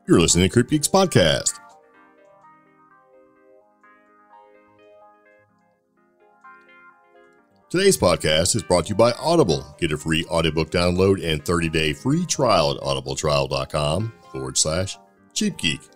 You're listening to CreepGeeks Podcast. Today's podcast is brought to you by Audible. Get a free audiobook download and 30-day free trial at audibletrial.com/CheapGeek.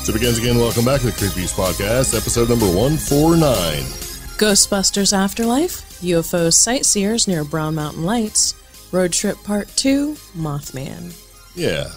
So it begins again. Welcome back to the CreepGeeks Podcast, episode number 149. Ghostbusters Afterlife, UFO Sightseers near Brown Mountain Lights, Road Trip Part 2, Mothman. Yeah.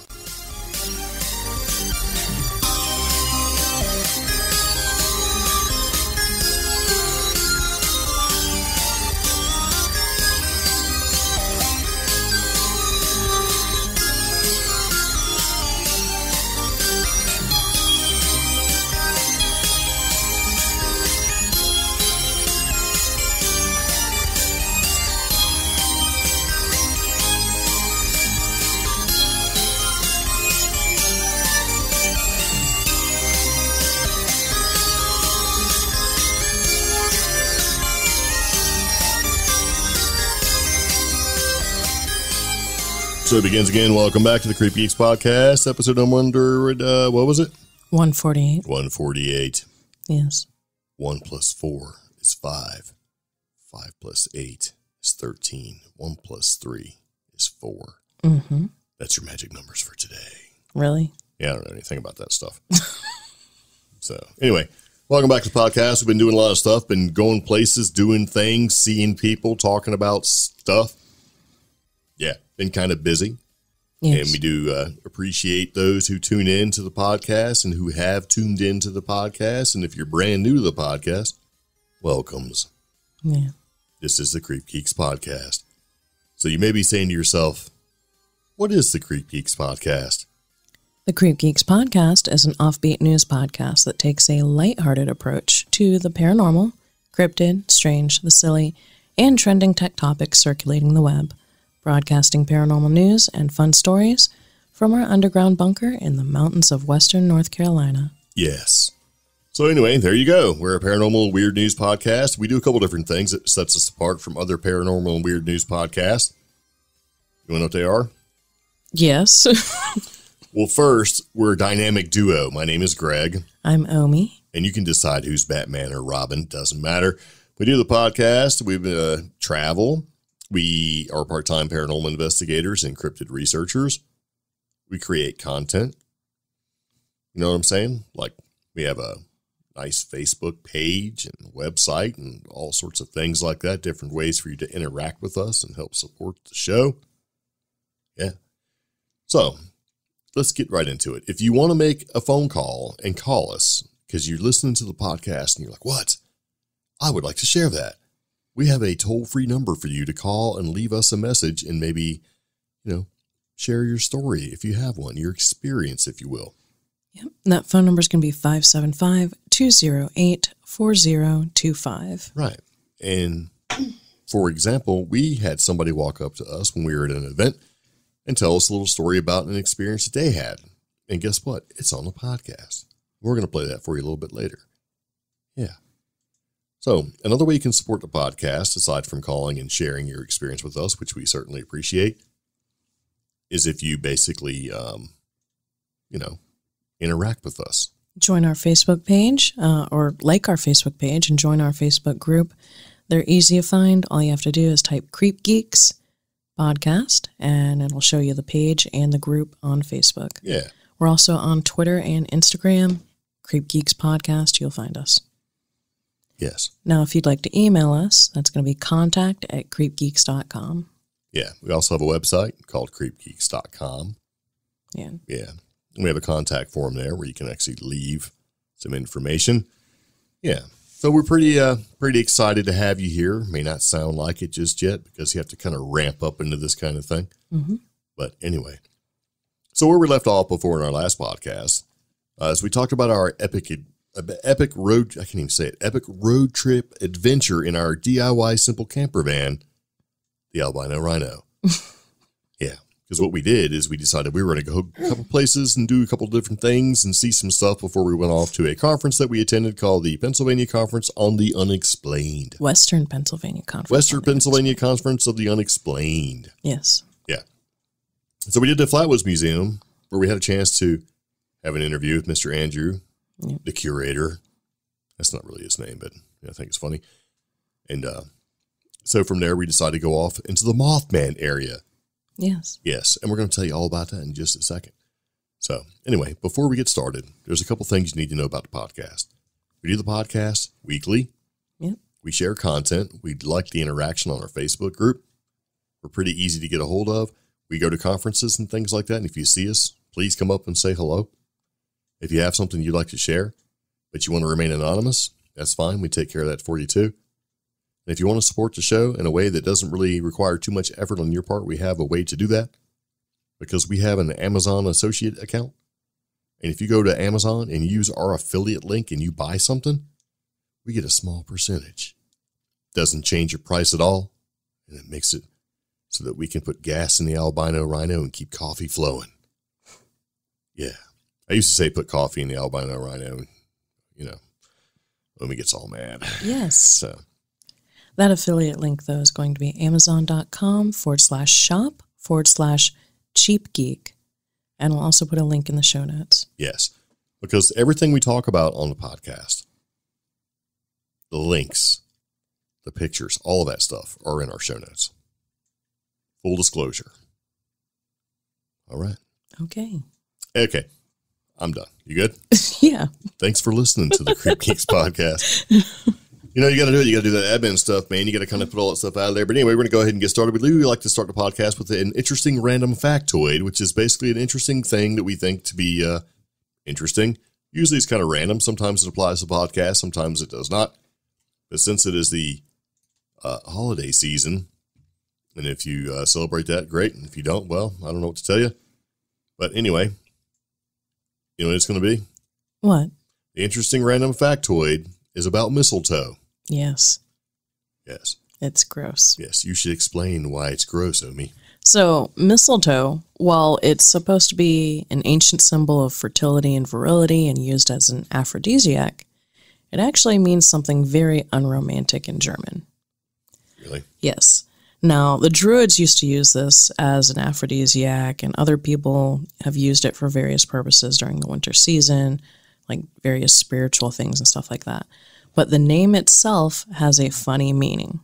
So it begins again. Welcome back to the CreepGeeks Podcast, episode number, what was it? 148. 148. Yes. 1 plus 4 is 5. 5 plus 8 is 13. 1 plus 3 is 4. Mm-hmm. That's your magic numbers for today. Really? Yeah, I don't know anything about that stuff. So anyway, welcome back to the podcast. We've been doing a lot of stuff, been going places, doing things, seeing people, talking about stuff. Yeah, been kind of busy. Yes. And we do appreciate those who tune in to the podcast and who have tuned into the podcast. And if you're brand new to the podcast, welcomes. Yeah. This is the CreepGeeks Podcast. So you may be saying to yourself, what is the CreepGeeks Podcast? The CreepGeeks Podcast is an offbeat news podcast that takes a lighthearted approach to the paranormal, cryptid, strange, the silly, and trending tech topics circulating the web. Broadcasting paranormal news and fun stories from our underground bunker in the mountains of western North Carolina. Yes. So anyway, there you go. We're a paranormal weird news podcast. We do a couple different things that sets us apart from other paranormal and weird news podcasts. You want to know what they are? Yes. Well, first, we're a dynamic duo. My name is Greg. I'm Omi. And you can decide who's Batman or Robin. Doesn't matter. We do the podcast. We travel. We are part-time paranormal investigators and cryptid researchers. We create content. You know what I'm saying? Like, we have a nice Facebook page and website and all sorts of things like that, different ways for you to interact with us and help support the show. Yeah. So, let's get right into it. If you want to make a phone call and call us because you're listening to the podcast and you're like, what? I would like to share that. We have a toll-free number for you to call and leave us a message and maybe, share your story if you have one, your experience, if you will. Yep. And that phone number is going to be 575-208-4025. Right. And for example, we had somebody walk up to us when we were at an event and tell us a little story about an experience that they had. And guess what? It's on the podcast. We're going to play that for you a little bit later. Yeah. So another way you can support the podcast, aside from calling and sharing your experience with us, which we certainly appreciate, is if you basically, interact with us. Join our Facebook page or like our Facebook page and join our Facebook group. They're easy to find. All you have to do is type CreepGeeks Podcast and it'll show you the page and the group on Facebook. Yeah. We're also on Twitter and Instagram, CreepGeeks Podcast. You'll find us. Yes. Now, if you'd like to email us, that's going to be contact@creepgeeks.com. Yeah. We also have a website called creepgeeks.com. Yeah. Yeah. And we have a contact form there where you can actually leave some information. Yeah. So we're pretty excited to have you here. May not sound like it just yet because you have to kind of ramp up into this kind of thing. Mm-hmm. But anyway, so where we left off before in our last podcast, as we talked about our epic epic road, I can't even say it, epic road trip adventure in our DIY simple camper van, the Albino Rhino. Yeah. Because what we did is we decided we were going to go a couple places and do a couple different things and see some stuff before we went off to a conference that we attended called the Pennsylvania Conference on the Unexplained. Western Pennsylvania Conference. Western Pennsylvania Conference of the Unexplained. Yes. Yeah. So we did the Flatwoods Museum where we had a chance to have an interview with Mr. Andrew, the curator. That's not really his name, but I think it's funny. And so from there, we decided to go off into the Mothman area. Yes. Yes, and we're going to tell you all about that in just a second. So anyway, before we get started, there's a couple things you need to know about the podcast. We do the podcast weekly. Yep. We share content. We like the interaction on our Facebook group. We're pretty easy to get a hold of. We go to conferences and things like that, and if you see us, please come up and say hello. If you have something you'd like to share, but you want to remain anonymous, that's fine. We take care of that for you too. And if you want to support the show in a way that doesn't really require too much effort on your part, we have a way to do that because we have an Amazon associate account. And if you go to Amazon and use our affiliate link and you buy something, we get a small percentage. Doesn't change your price at all. And it makes it so that we can put gas in the Albino Rhino and keep coffee flowing. Yeah. I used to say put coffee in the Albino Rhino, when we gets all mad. Yes. So. That affiliate link, though, is going to be amazon.com/shop/cheapgeek. And we'll also put a link in the show notes. Yes, because everything we talk about on the podcast, the links, the pictures, all of that stuff are in our show notes. Full disclosure. All right. Okay. Okay. I'm done. You good? Yeah. Thanks for listening to the CreepGeeks Podcast. You got to do it. You got to do that admin stuff, man. You got to kind of put all that stuff out of there. But anyway, we're going to go ahead and get started. We like to start the podcast with an interesting random factoid, which is basically an interesting thing that we think to be interesting. Usually it's kind of random. Sometimes it applies to the podcast. Sometimes it does not. But since it is the holiday season, and if you celebrate that, great. And if you don't, well, I don't know what to tell you. But anyway, you know what it's going to be? What? The interesting random factoid is about mistletoe. Yes. Yes. It's gross. Yes, you should explain why it's gross, Omi. So, mistletoe, while it's supposed to be an ancient symbol of fertility and virility and used as an aphrodisiac, it actually means something very unromantic in German. Really? Yes. Now, the Druids used to use this as an aphrodisiac, and other people have used it for various purposes during the winter season, like various spiritual things and stuff like that. But the name itself has a funny meaning.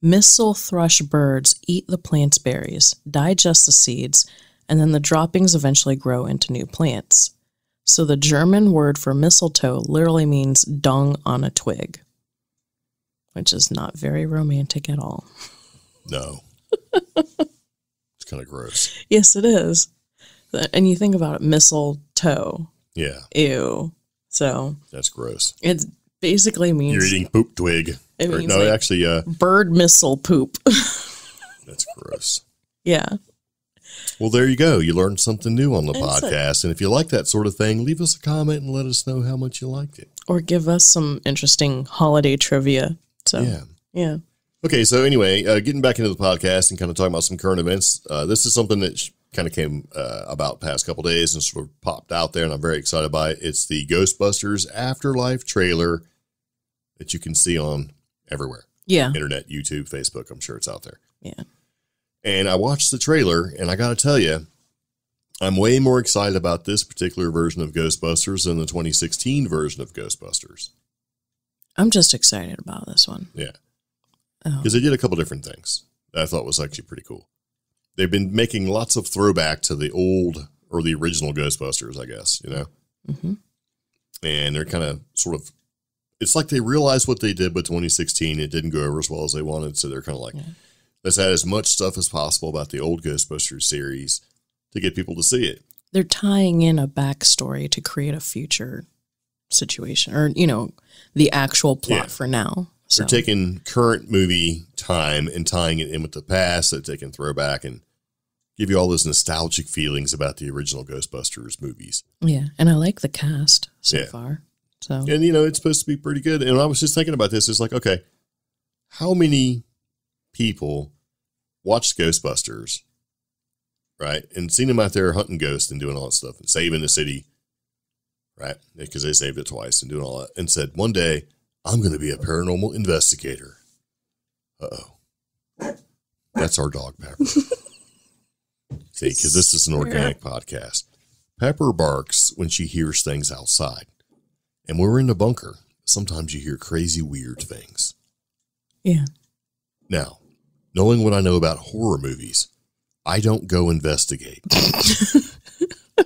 Missel thrush birds eat the plant's berries, digest the seeds, and then the droppings eventually grow into new plants. So the German word for mistletoe literally means dung on a twig, which is not very romantic at all. No. It's kind of gross. Yes, it is. And you think about it, mistletoe. Yeah. Ew. So. That's gross. It basically means. You're eating poop twig. It means no, like actually. Bird missile poop. That's gross. Yeah. Well, there you go. You learned something new on the podcast. And if you like that sort of thing, leave us a comment and let us know how much you liked it. Or give us some interesting holiday trivia. So. Yeah. Okay, so anyway, getting back into the podcast and kind of talking about some current events, this is something that kind of came about past couple days and sort of popped out there, and I'm very excited by it. It's the Ghostbusters Afterlife trailer that you can see on everywhere. Yeah. Internet, YouTube, Facebook, I'm sure it's out there. Yeah. And I watched the trailer, and I got to tell you, I'm way more excited about this particular version of Ghostbusters than the 2016 version of Ghostbusters. I'm just excited about this one. Yeah. Because they did a couple different things that I thought was actually pretty cool. They've been making lots of throwback to the old or the original Ghostbusters, I guess, Mm-hmm. And they're kind of sort of, it's like they realized what they did with 2016. It didn't go over as well as they wanted. So they're kind of like, let's add as much stuff as possible about the old Ghostbusters series to get people to see it. They're tying in a backstory to create a future situation or, the actual plot for now. So. They're taking current movie time and tying it in with the past so that they can throw back and give you all those nostalgic feelings about the original Ghostbusters movies. Yeah, and I like the cast so far. So, and it's supposed to be pretty good. And I was just thinking about this. It's like, okay, how many people watched Ghostbusters, right? And seen them out there hunting ghosts and doing all that stuff and saving the city, right? Because they saved it twice and doing all that. And said, one day, I'm going to be a paranormal investigator. Uh-oh. That's our dog, Pepper. See, because this is an organic podcast. Pepper barks when she hears things outside. And when we're in the bunker, sometimes you hear crazy, weird things. Yeah. Now, knowing what I know about horror movies, I don't go investigate.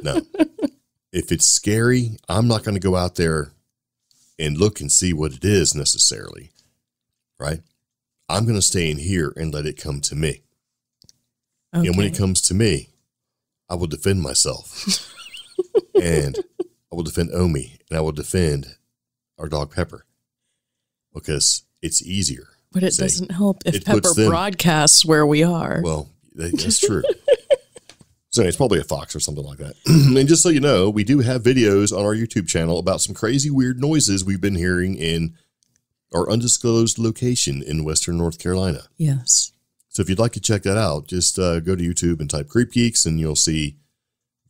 No. If it's scary, I'm not going to go out there and look and see what it is necessarily. Right? I'm going to stay in here and let it come to me. Okay. And when it comes to me, I will defend myself. And I will defend Omi. And I will defend our dog Pepper. Because it's easier. But it doesn't help if Pepper broadcasts where we are. Well, that's true. So it's probably a fox or something like that. And just so you know, we do have videos on our YouTube channel about some crazy weird noises we've been hearing in our undisclosed location in Western North Carolina. Yes. So if you'd like to check that out, just go to YouTube and type CreepGeeks and you'll see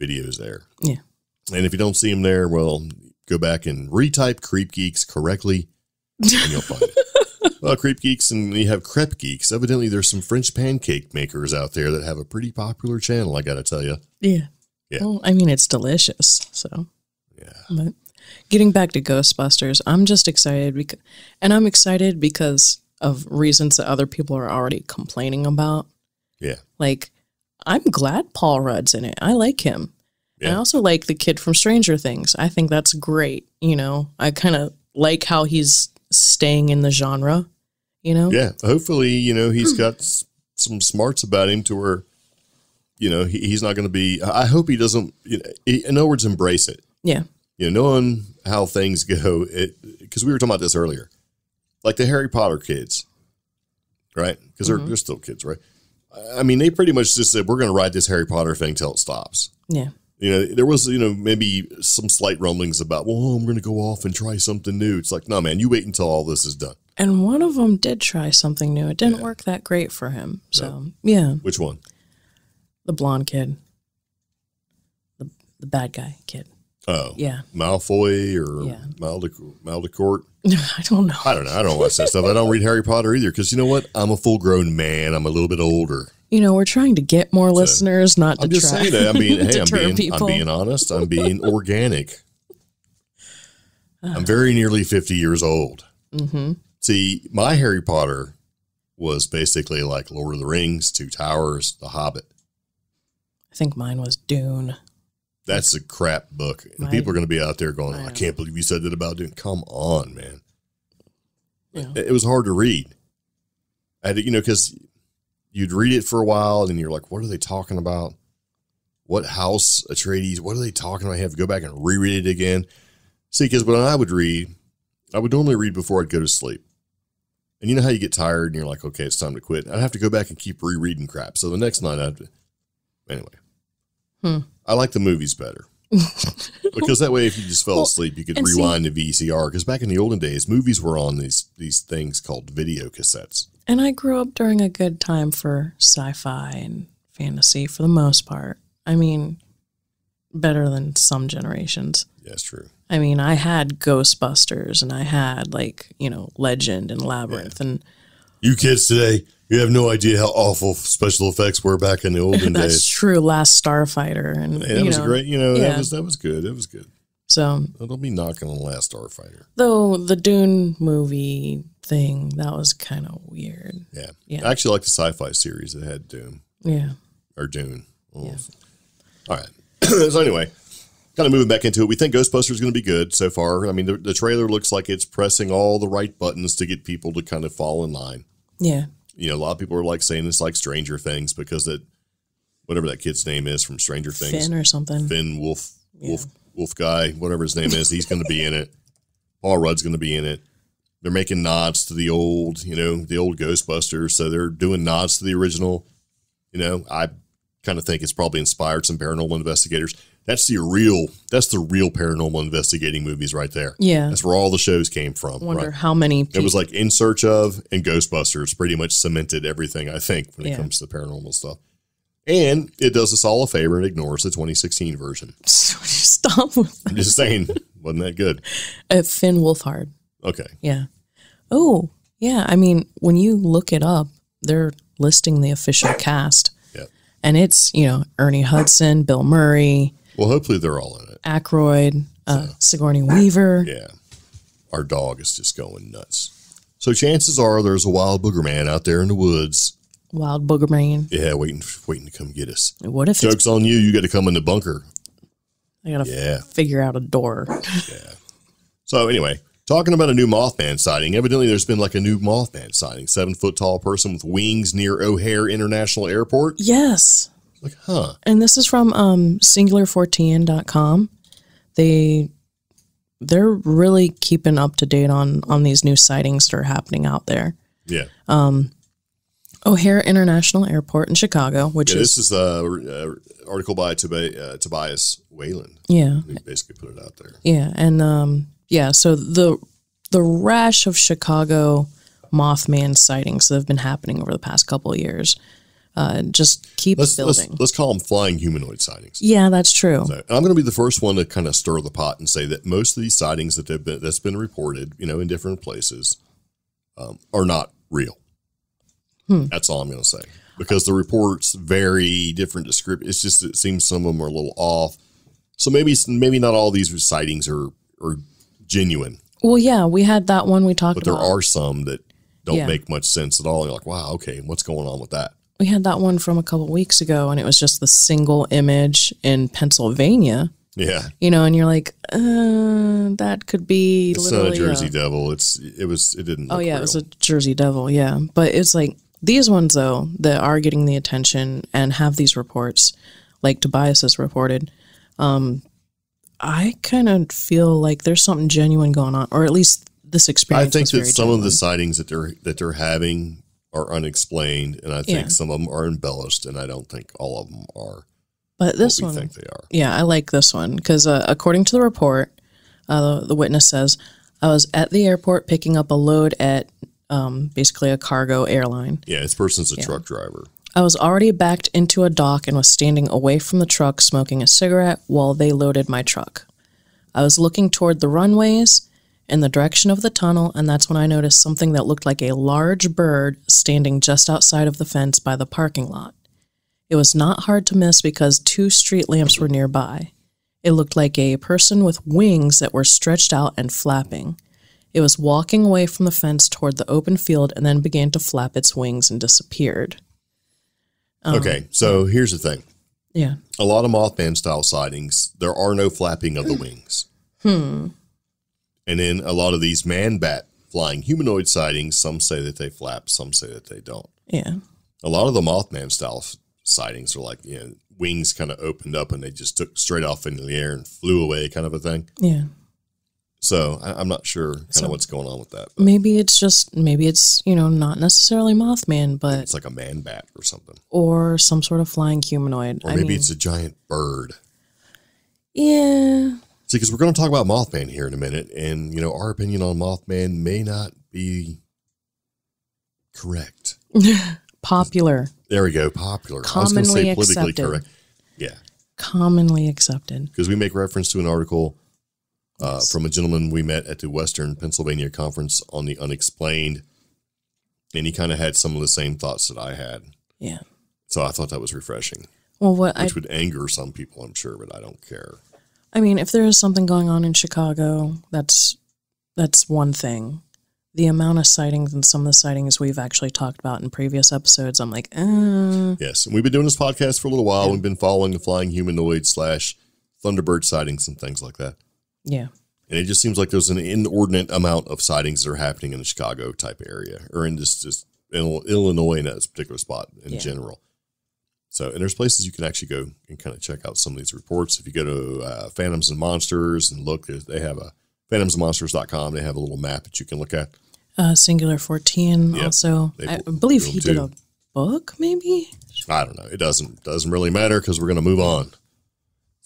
videos there. Yeah. And if you don't see them there, well, go back and retype CreepGeeks correctly and you'll find it. Well, CreepGeeks and you have CreepGeeks. Evidently, there's some French pancake makers out there that have a pretty popular channel, I got to tell you. Yeah. Well, I mean, it's delicious. So, yeah. But getting back to Ghostbusters, I'm just excited. I'm excited because of reasons that other people are already complaining about. Yeah. Like, I'm glad Paul Rudd's in it. I like him. Yeah. And I also like the kid from Stranger Things. I think that's great. I kind of like how he's staying in the genre, Yeah. Hopefully, he's got some smarts about him to where, he's not going to be, I hope he doesn't, in other words, embrace it. Yeah. Knowing how things go, because we were talking about this earlier, like the Harry Potter kids, right? Because they're still kids, right? I mean, they pretty much just said, we're going to ride this Harry Potter thing till it stops. Yeah. There was, maybe some slight rumblings about, well, I'm going to go off and try something new. It's like, no, man, you wait until all this is done. And one of them did try something new. It didn't work that great for him. So, yeah. Which one? The blonde kid. The bad guy kid. Oh. Yeah. Malfoy or Maldecourt? I don't know. I don't know. Watch that stuff. I don't read Harry Potter either because you know what? I'm a full-grown man. I'm a little bit older. We're trying to get more listeners, not to I'm just try saying that. I'm being honest. I'm being organic. I'm very nearly 50 years old. Mm-hmm. See, my Harry Potter was basically like Lord of the Rings, Two Towers, The Hobbit. I think mine was Dune. That's a crap book. And people are going to be out there going, I can't believe you said that about Dune. Come on, man. Yeah. It was hard to read. I had to, because you'd read it for a while and you're like, what are they talking about? What house Atreides? What are they talking about? I have to go back and reread it again. See, because when I would read, I would normally read before I'd go to sleep. And you know how you get tired and you're like, okay, it's time to quit. I'd have to go back and keep rereading crap. So the next night anyway. I like the movies better. Because that way, if you just fell asleep, you could rewind the VCR. Because back in the olden days, movies were on these things called video cassettes. And I grew up during a good time for sci-fi and fantasy for the most part. I mean, better than some generations. That's true. I mean, I had Ghostbusters and I had Legend and Labyrinth and you kids today, you have no idea how awful special effects were back in the olden days. That's true. Last Starfighter and that was great. That was good. It was good. So don't be knocking on Last Starfighter. Though the Dune movie thing, that was kind of weird. Yeah. I actually like the sci-fi series that had Doom. Yeah. Or Dune. Yeah. All right. So anyway, kind of moving back into it, we think Ghostbusters is going to be good so far. I mean, the trailer looks like it's pressing all the right buttons to get people to kind of fall in line. Yeah. A lot of people are like saying it's like Stranger Things because whatever that kid's name is from Stranger Things. Finn or something. Finn Wolf guy, whatever his name is, he's going to be in it. Paul Rudd's going to be in it. They're making nods to the old Ghostbusters. So they're doing nods to the original. I kind of think it's probably inspired some paranormal investigators. That's the real paranormal investigating movies right there. Yeah. That's where all the shows came from. Wonder how many people. It was like In Search Of and Ghostbusters pretty much cemented everything, I think, when it comes to the paranormal stuff. And it does us all a favor and ignores the 2016 version. Stop with that. I'm just saying, wasn't that good? Finn Wolfhard. Okay. Yeah. Oh, yeah. I mean, when you look it up, they're listing the official cast. Yeah. And it's, Ernie Hudson, Bill Murray. Well, hopefully they're all in it. Aykroyd, Sigourney Weaver. Yeah. Our dog is just going nuts. So chances are there's a wild booger man out there in the woods. Wild booger man. Yeah, waiting to come get us. What if Joke's on you. You got to come in the bunker. I got to figure out a door. Yeah. So anyway, talking about a new Mothman sighting. Evidently there's been like a new Mothman sighting. 7-foot tall person with wings near O'Hare International Airport. Yes. Like, huh. And this is from singular14.com. They're really keeping up to date on these new sightings that are happening out there. Yeah. O'Hare International Airport in Chicago, which this is an article by Tobias Whalen. Yeah. He basically put it out there. Yeah. And so the rash of Chicago Mothman sightings that have been happening over the past couple of years just keep building. Let's call them flying humanoid sightings. Yeah, that's true. So, I'm going to be the first one to kind of stir the pot and say that most of these sightings that's been reported, in different places, are not real. That's all I'm going to say, because the reports vary, different description. It's just, it seems some of them are a little off. So maybe not all these sightings are genuine. Well, yeah, we had that one we talked about. But there are some that don't make much sense at all. You're like, wow, okay, what's going on with that? We had that one from a couple of weeks ago, and it was just the single image in Pennsylvania. Yeah. And you're like, that could be it's literally not a Jersey Devil. It didn't look real. It was a Jersey Devil, yeah. But it's like, these ones, though, that are getting the attention and have these reports, like Tobias has reported, I kind of feel like there's something genuine going on, or at least this experience. I think that some genuine. of the sightings that they're having are unexplained, and I think some of them are embellished, and I don't think all of them are. But this one, think they are. Yeah, I like this one because according to the report, the witness says, I was at the airport picking up a load at basically a cargo airline. Yeah, this person's a truck driver. I was already backed into a dock and was standing away from the truck smoking a cigarette while they loaded my truck. I was looking toward the runways in the direction of the tunnel, and that's when I noticed something that looked like a large bird standing just outside of the fence by the parking lot. It was not hard to miss because 2 street lamps were nearby. It looked like a person with wings that were stretched out and flapping. It was walking away from the fence toward the open field and then began to flap its wings and disappeared. Okay, so here's the thing. Yeah. A lot of Mothman-style sightings, there are no flapping of the wings. And then a lot of these man-bat flying humanoid sightings, some say that they flap, some say that they don't. Yeah. A lot of the Mothman-style sightings are like, wings kind of opened up and they just took straight off into the air and flew away kind of a thing. Yeah. So I'm not sure what's going on with that. Maybe it's not necessarily Mothman, but it's like a man bat or something. Or some sort of flying humanoid. Or maybe it's a giant bird. Yeah. See, because we're going to talk about Mothman here in a minute, and, our opinion on Mothman may not be correct. Popular. There we go, popular. Commonly I was going to say politically accepted. correct. Yeah. Commonly accepted. Because we make reference to an article from a gentleman we met at the Western Pennsylvania Conference on the Unexplained, and he kind of had some of the same thoughts that I had. Yeah. So I thought that was refreshing. Well, which would anger some people, I'm sure, but I don't care. I mean, if there is something going on in Chicago, that's one thing. The amount of sightings and some of the sightings we've actually talked about in previous episodes, I'm like, Yes, and we've been doing this podcast for a little while. Yeah. We've been following the flying humanoid / Thunderbird sightings and things like that. Yeah. And it just seems like there's an inordinate amount of sightings that are happening in the Chicago type area, or in just Illinois in that particular spot in general. So, and there's places you can actually go and kind of check out some of these reports. If you go to Phantoms and Monsters and look, they have a phantomsandmonsters.com. They have a little map that you can look at. Singular 14 also. I believe he did a book, maybe? I don't know. It doesn't really matter because we're going to move on.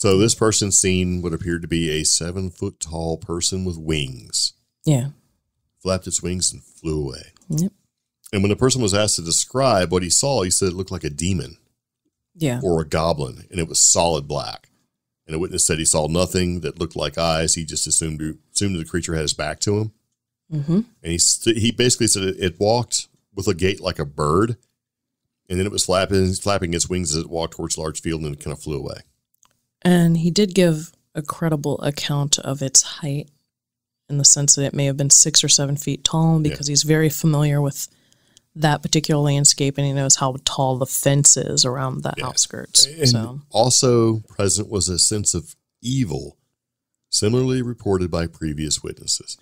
So this person seen what appeared to be a 7-foot-tall person with wings. Yeah. Flapped its wings and flew away. Yep. And when the person was asked to describe what he saw, he said it looked like a demon. Yeah. Or a goblin, and it was solid black. And a witness said he saw nothing that looked like eyes. He just assumed the creature had his back to him. Mm-hmm. And he basically said it walked with a gait like a bird, and then it was flapping its wings as it walked towards a large field, and it kind of flew away. And he did give a credible account of its height in the sense that it may have been 6 or 7 feet tall because he's very familiar with that particular landscape and he knows how tall the fence is around the outskirts. And also present was a sense of evil, similarly reported by previous witnesses.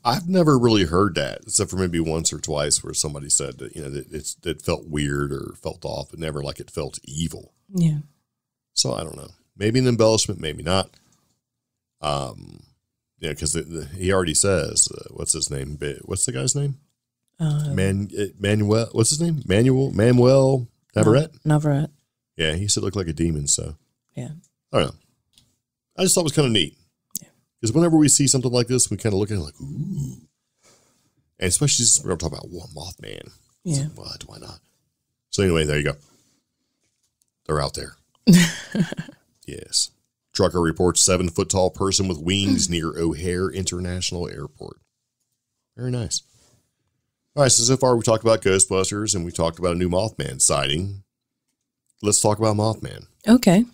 I've never really heard that, except for maybe once or twice where somebody said that, that it felt weird or felt off, but never like it felt evil. Yeah. So I don't know. Maybe an embellishment, maybe not. Because he already says, what's his name? What's the guy's name? Manuel. What's his name? Manuel Navarrete? Navarrete. Yeah, he said it looked like a demon, so. Yeah. I don't know. I just thought it was kind of neat. Because whenever we see something like this, we kind of look at it like, ooh. And especially since we're talking about Mothman. Yeah. Like, what? Why not? So anyway, there you go. They're out there. Yes. Trucker reports 7-foot-tall person with wings near O'Hare International Airport. Very nice. All right, so far we talked about Ghostbusters and we talked about a new Mothman sighting. Let's talk about Mothman. Okay,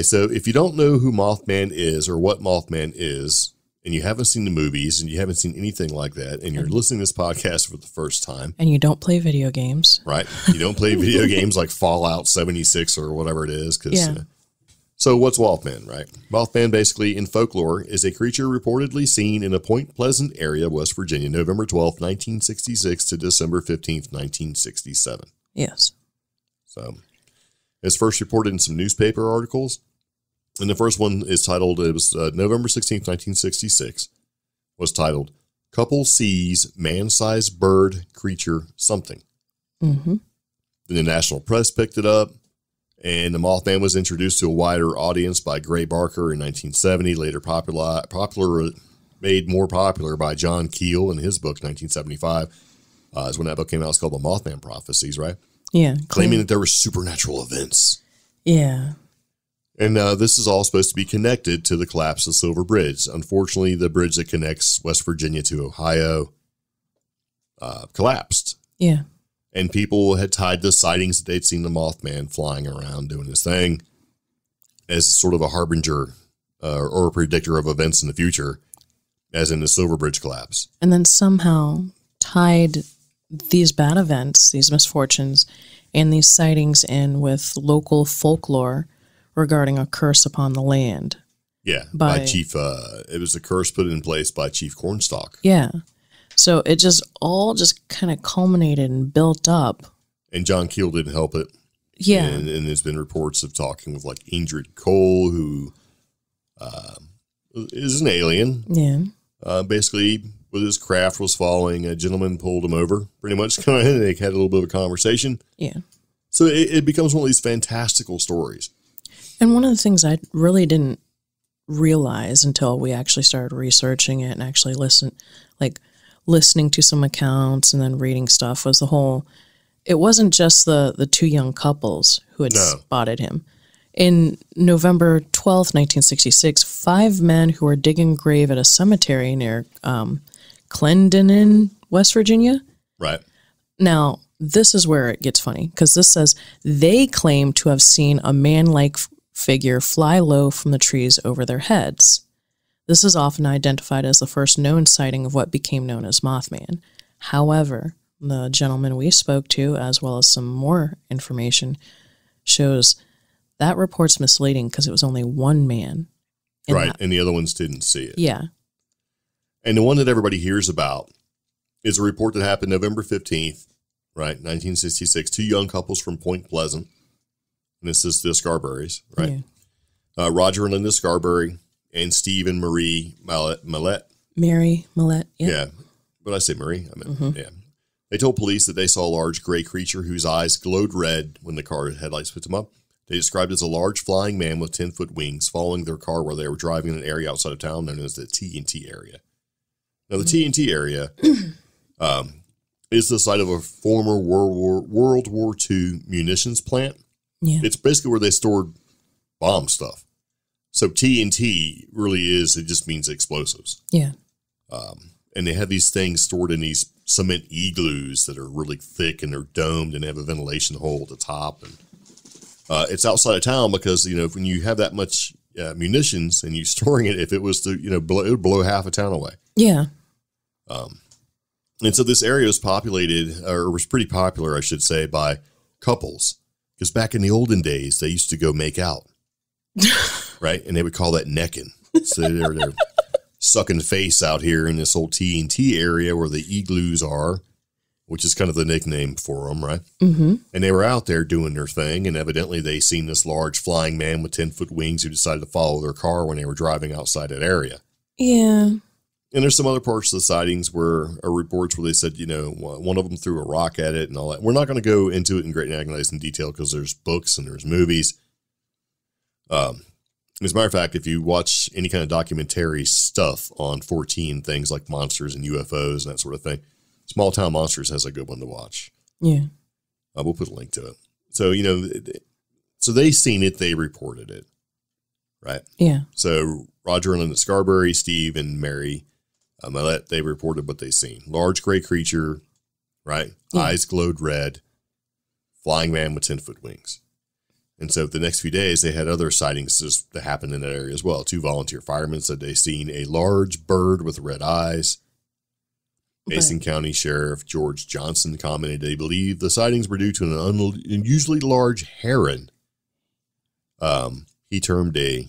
so if you don't know who Mothman is or what Mothman is, and you haven't seen the movies and you haven't seen anything like that, and you're listening to this podcast for the first time. And you don't play video games. Right. You don't play video games like Fallout 76 or whatever it is. So what's Mothman, right? Mothman basically in folklore is a creature reportedly seen in a Point Pleasant area, West Virginia, November 12th, 1966 to December 15th, 1967. Yes. So it's first reported in some newspaper articles. And the first one is titled, it was November 16th, 1966, was titled, Couple Sees Man-Sized Bird Creature Something. Mm-hmm. Then the national press picked it up, and the Mothman was introduced to a wider audience by Gray Barker in 1970, later made more popular by John Keel in his book, 1975. Is when that book came out. It's called The Mothman Prophecies, right? Yeah. Claiming that there were supernatural events. Yeah. And this is all supposed to be connected to the collapse of Silver Bridge. Unfortunately, the bridge that connects West Virginia to Ohio collapsed. Yeah. And people had tied the sightings that they'd seen the Mothman flying around doing his thing as sort of a harbinger or a predictor of events in the future, as in the Silver Bridge collapse. And then somehow tied these bad events, these misfortunes, and these sightings in with local folklore regarding a curse upon the land. Yeah, by Chief, it was a curse put in place by Chief Cornstalk. Yeah. So it all kind of culminated and built up. And John Keel didn't help it. Yeah. And there's been reports of talking with like Ingrid Cole, who is an alien. Yeah. Basically, with his craft was falling, a gentleman pulled him over, pretty much. They had a little bit of a conversation. Yeah. So it becomes one of these fantastical stories. And one of the things I really didn't realize until we actually started researching it and actually listening to some accounts and then reading stuff was it wasn't just the two young couples who had spotted him. In November 12th, 1966, 5 men who were digging a grave at a cemetery near Clendenin, West Virginia. Right. Now, this is where it gets funny, because this says they claim to have seen a man-like figure fly low from the trees over their heads. This is often identified as the first known sighting of what became known as Mothman. However, the gentleman we spoke to, as well as some more information, shows that report's misleading because it was only one man. Right, and the other ones didn't see it. Yeah. And the one that everybody hears about is a report that happened November 15th, right, 1966. 2 young couples from Point Pleasant. And this is the Scarberrys, right? Yeah. Roger and Linda Scarberry and Steve and Marie Millette. Mary Millette, yeah. Yeah. But I say Marie? I mean, yeah. They told police that they saw a large gray creature whose eyes glowed red when the car headlights picked them up. They described it as a large flying man with 10-foot wings following their car while they were driving in an area outside of town known as the TNT area. Now, the TNT area is the site of a former World War II munitions plant. Yeah. It's basically where they stored bomb stuff. So TNT really is, it just means explosives. Yeah. And they have these things stored in these cement igloos that are really thick and they're domed and have a ventilation hole at the top. And it's outside of town because, when you have that much munitions and you're storing it, if it was to, it would blow half a town away. Yeah. And so this area was populated, or was pretty popular, I should say, by couples. Because back in the olden days, they used to go make out. Right? And they would call that necking. So they're sucking face out here in this old TNT area where the igloos are, which is kind of the nickname for them, right? Mm-hmm. And they were out there doing their thing, and evidently they seen this large flying man with 10-foot wings who decided to follow their car when they were driving outside that area. Yeah. And there's some other parts of the sightings where reports where they said, one of them threw a rock at it and all that. We're not going to go into it in great agonizing detail because there's books and there's movies. As a matter of fact, if you watch any kind of documentary stuff on 14 things like monsters and UFOs and that sort of thing, Small Town Monsters has a good one to watch. Yeah. We'll put a link to it. So, so they seen it, they reported it, right? Yeah. So Roger and Linda Scarberry, Steve and Mary Millette, they reported what they seen. Large gray creature, right? Yeah. Eyes glowed red, flying man with 10-foot wings. And so the next few days, they had other sightings that happened in that area as well. 2 volunteer firemen said they seen a large bird with red eyes. Mason County Sheriff George Johnson commented they believe the sightings were due to an unusually large heron. He termed a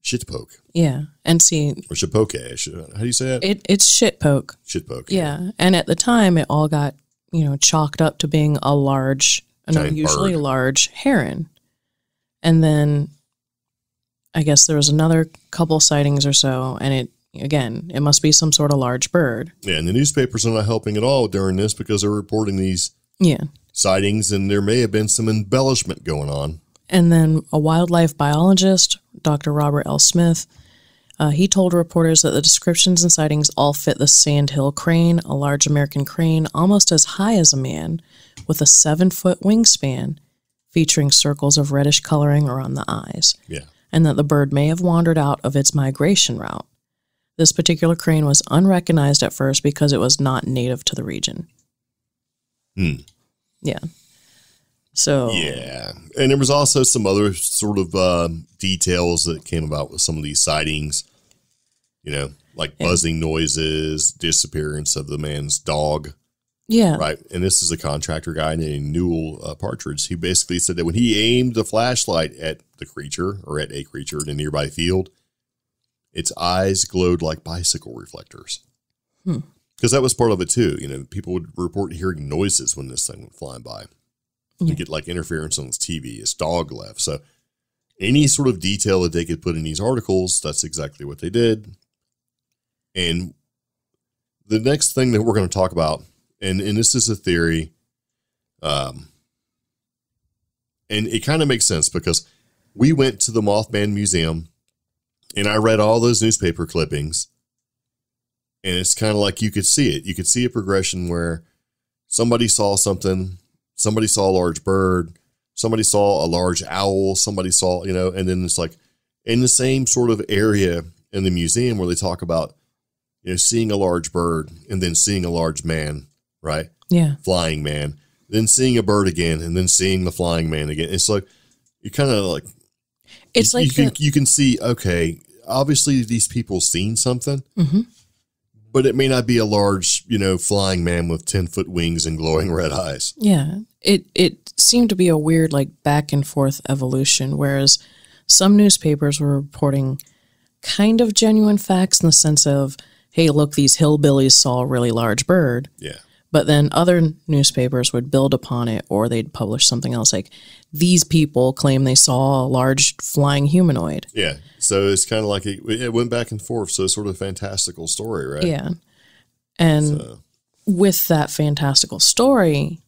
shitpoke. Yeah. And see. Or shitpoke. How do you say that? It's shitpoke. Shitpoke. Yeah. And at the time, it all got, chalked up to being a large, an unusually large heron. And then I guess there was another couple sightings or so, and it must be some sort of large bird. Yeah, and the newspapers are not helping at all during this because they're reporting these sightings, and there may have been some embellishment going on. And then a wildlife biologist, Dr. Robert L. Smith, he told reporters that the descriptions and sightings all fit the sandhill crane, a large American crane almost as high as a man, with a 7-foot wingspan, featuring circles of reddish coloring around the eyes. Yeah. And that the bird may have wandered out of its migration route. This particular crane was unrecognized at first because it was not native to the region. Yeah. So. Yeah. And there was also some other sort of details that came about with some of these sightings, like buzzing noises, disappearance of the man's dog. Yeah. Right. And this is a contractor guy named Newell Partridge. He basically said that when he aimed the flashlight at the creature or at a creature in a nearby field, its eyes glowed like bicycle reflectors. Because that was part of it too. People would report hearing noises when this thing went flying by. You get like interference on his TV. His dog left. So any sort of detail that they could put in these articles, that's exactly what they did. And the next thing that we're going to talk about, and this is a theory, and it kind of makes sense because we went to the Mothman Museum and I read all those newspaper clippings, and it's kind of like you could see it. You could see a progression where somebody saw something, somebody saw a large bird, somebody saw a large owl, somebody saw, and then it's like in the same sort of area in the museum where they talk about, seeing a large bird and then seeing a large man. Right? Yeah. Flying man. Then seeing a bird again and then seeing the flying man again. It's like, you kind of like, it's you can see, okay, obviously these people seen something, but it may not be a large, flying man with 10-foot wings and glowing red eyes. Yeah. It seemed to be a weird, back and forth evolution, whereas some newspapers were reporting kind of genuine facts in the sense of, hey, look, these hillbillies saw a really large bird. Yeah. But then other newspapers would build upon it, or they'd publish something else like, these people claim they saw a large flying humanoid. Yeah. So it's kind of like it went back and forth. So it's sort of a fantastical story, right? Yeah. And with that fantastical story,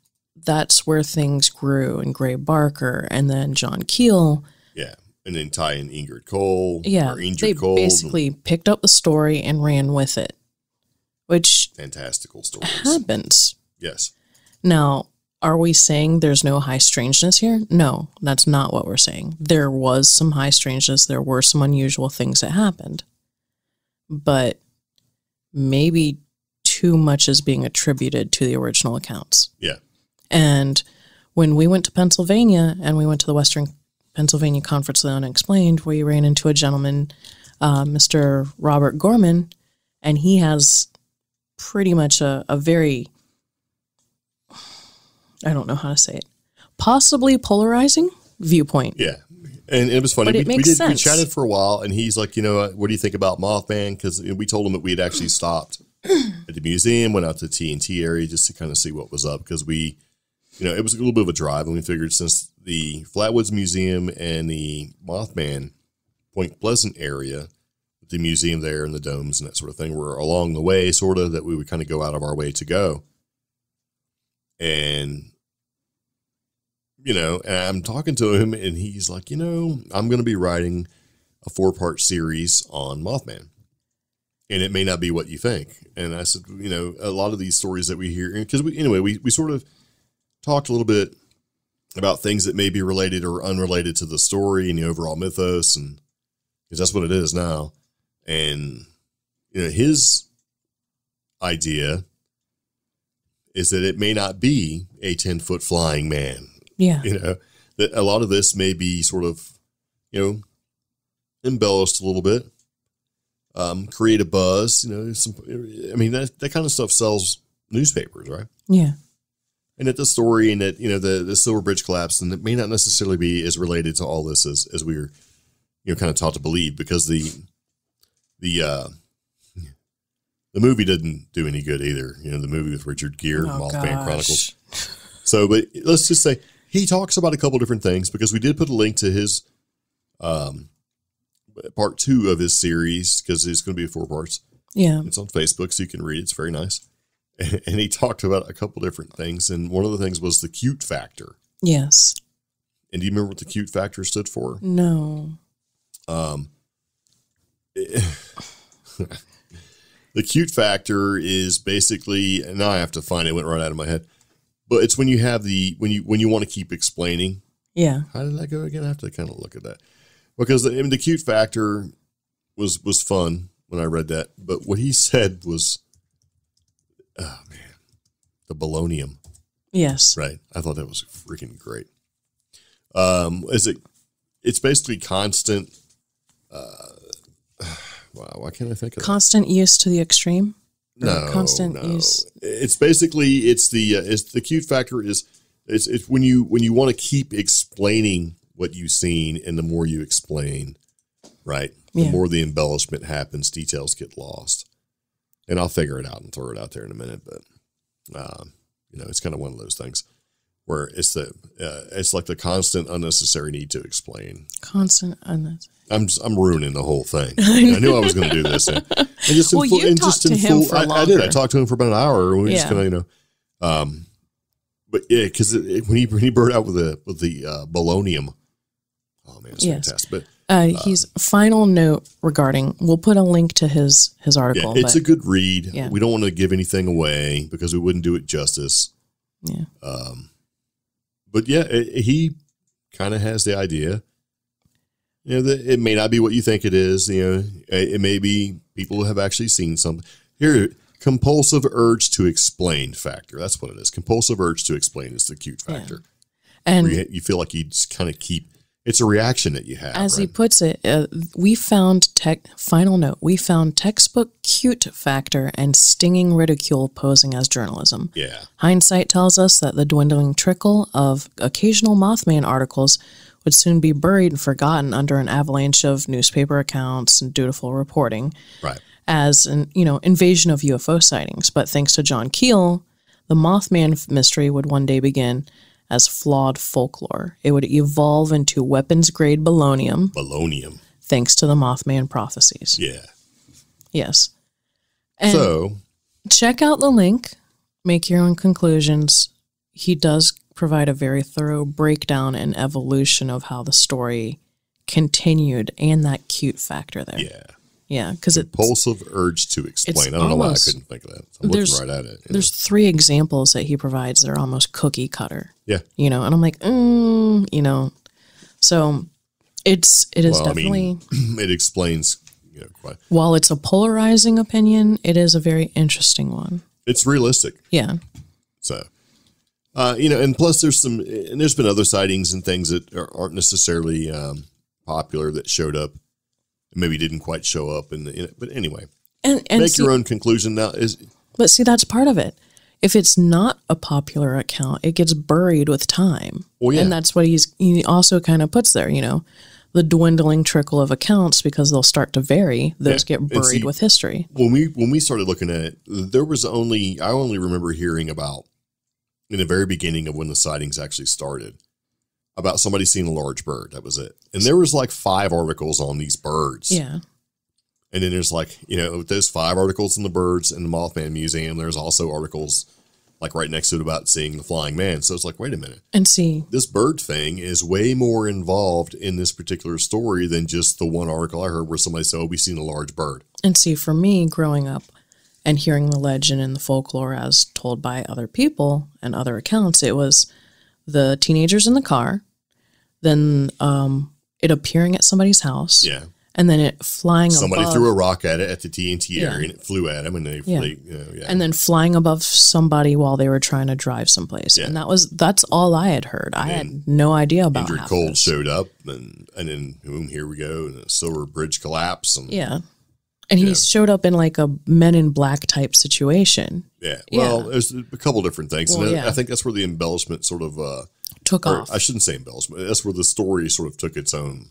that's where things grew, and Gray Barker, and then John Keel. Yeah, and then tie in Ingrid Cole. Yeah, they basically picked up the story and ran with it, which fantastical stories happens. Yes. Now, are we saying there's no high strangeness here? No, that's not what we're saying. There was some high strangeness. There were some unusual things that happened. But maybe too much is being attributed to the original accounts. Yeah. And when we went to Pennsylvania, and we went to the Western Pennsylvania Conference of the Unexplained, we ran into a gentleman, Mr. Robert Gorman, and he has pretty much a very, I don't know how to say it, possibly polarizing viewpoint. Yeah. And it was funny. But it makes sense. We chatted for a while, and he's like, what do you think about Mothman? Because we told him that we had actually stopped at the museum, went out to the TNT area just to kind of see what was up, because we, it was a little bit of a drive, and we figured since the Flatwoods Museum and the Mothman Point Pleasant area, the museum there and the domes and that sort of thing were along the way, sort of, that we would kind of go out of our way to go. And and I'm talking to him, and he's like, I'm going to be writing a 4-part series on Mothman, and it may not be what you think. And I said, a lot of these stories that we hear, because we sort of talked a little bit about things that may be related or unrelated to the story and the overall mythos, and because that's what it is now. And, his idea is that it may not be a 10-foot flying man. Yeah. That a lot of this may be sort of, embellished a little bit, create a buzz, that kind of stuff sells newspapers, right? Yeah. And that the story and that, the Silver Bridge collapse, and it may not necessarily be as related to all this as we were, kind of taught to believe, because the movie didn't do any good either. The movie with Richard Gere, Mothman Chronicles. So, but let's just say, he talks about a couple different things, because we did put a link to his part 2 of his series, because it's going to be 4 parts. Yeah. It's on Facebook, so you can read it. It's very nice. And he talked about a couple different things. And one of the things was the cute factor. Yes. And do you remember what the cute factor stood for? No. The cute factor is basically, and now I have to find it, went right out of my head. But it's when you have when you want to keep explaining. Yeah. How did that go again? I have to kind of look at that, because the cute factor was fun when I read that. But what he said was, oh man, the bolognium. Yes. Right. I thought that was freaking great. It's basically constant. Wow. Why can't I think of constant use to the extreme? No, constant use. It's basically, it's the cute factor is it's when you want to keep explaining what you've seen, and the more you explain, right, the more the embellishment happens, details get lost. And I'll figure it out and throw it out there in a minute, but it's kind of one of those things where it's like the constant unnecessary need to explain. Constant unnecessary. I'm ruining the whole thing. I knew I was going to do this. And just well, you talked to him for longer. I did. I talked to him for about an hour, and we just kind of, but yeah, because when he brought out with the bolognium, oh man, it's fantastic. But he's final note regarding. We'll put a link to his article. Yeah, it's a good read. Yeah. We don't want to give anything away because we wouldn't do it justice. Yeah. But yeah, he kind of has the idea. That it may not be what you think it is. It may be people who have actually seen something. Here, compulsive urge to explain factor. That's what it is. Compulsive urge to explain is the cute factor. Yeah. And you feel like you just kind of keep. It's a reaction that you have. As he puts it, we found final note. We found textbook cute factor and stinging ridicule posing as journalism. Yeah. Hindsight tells us that the dwindling trickle of occasional Mothman articles would soon be buried and forgotten under an avalanche of newspaper accounts and dutiful reporting. Right. As an invasion of UFO sightings. But thanks to John Keel, the Mothman mystery would one day begin as flawed folklore. It would evolve into weapons-grade bolognium. Bolognium. Thanks to the Mothman prophecies. Yeah. Yes. And so check out the link. Make your own conclusions. he does provide a very thorough breakdown and evolution of how the story continued and that cute factor there. Yeah. Yeah, because it's impulsive urge to explain. I don't know why I couldn't think of that. I'm looking right at it. There's 3 examples that he provides that are almost cookie cutter. Yeah. You know, and I'm like, you know, so it is definitely. I mean, it explains, you know, quite. While it's a polarizing opinion, it is a very interesting one. It's realistic. Yeah. So, you know, and plus there's been other sightings and things that aren't necessarily popular that showed up. Maybe didn't quite show up, but anyway, and make your own conclusion. Now but see, that's part of it. If it's not a popular account, it gets buried with time. Well, yeah. And that's what he also kind of puts there. You know, the dwindling trickle of accounts because they'll start to vary. Those get buried with history. When we started looking at it, I only remember hearing about in the very beginning of when the sightings actually started. About somebody seeing a large bird. That was it. And there was like 5 articles on these birds. Yeah. And then there's like, you know, with those 5 articles on the birds in the Mothman Museum, there's also articles like right next to it about seeing the flying man. So it's like, wait a minute. And see. This bird thing is way more involved in this particular story than just the one article I heard where somebody said, oh, we seen a large bird. And see, for me, growing up and hearing the legend and the folklore as told by other people and other accounts, it was the teenagers in the car, then it appearing at somebody's house. Yeah. And then it flying Somebody above. threw a rock at it at the TNT area and it flew at them and they And then flying above somebody while they were trying to drive someplace. Yeah. And that's all I had heard. I had no idea about Indrid Cold showed up and then boom, here we go, and a silver bridge collapse. And, yeah. And he showed up in like a Men in Black type situation. Yeah. Well, there's a couple different things. Well, and I think that's where the embellishment sort of took off. I shouldn't say embellishment. That's where the story sort of took its own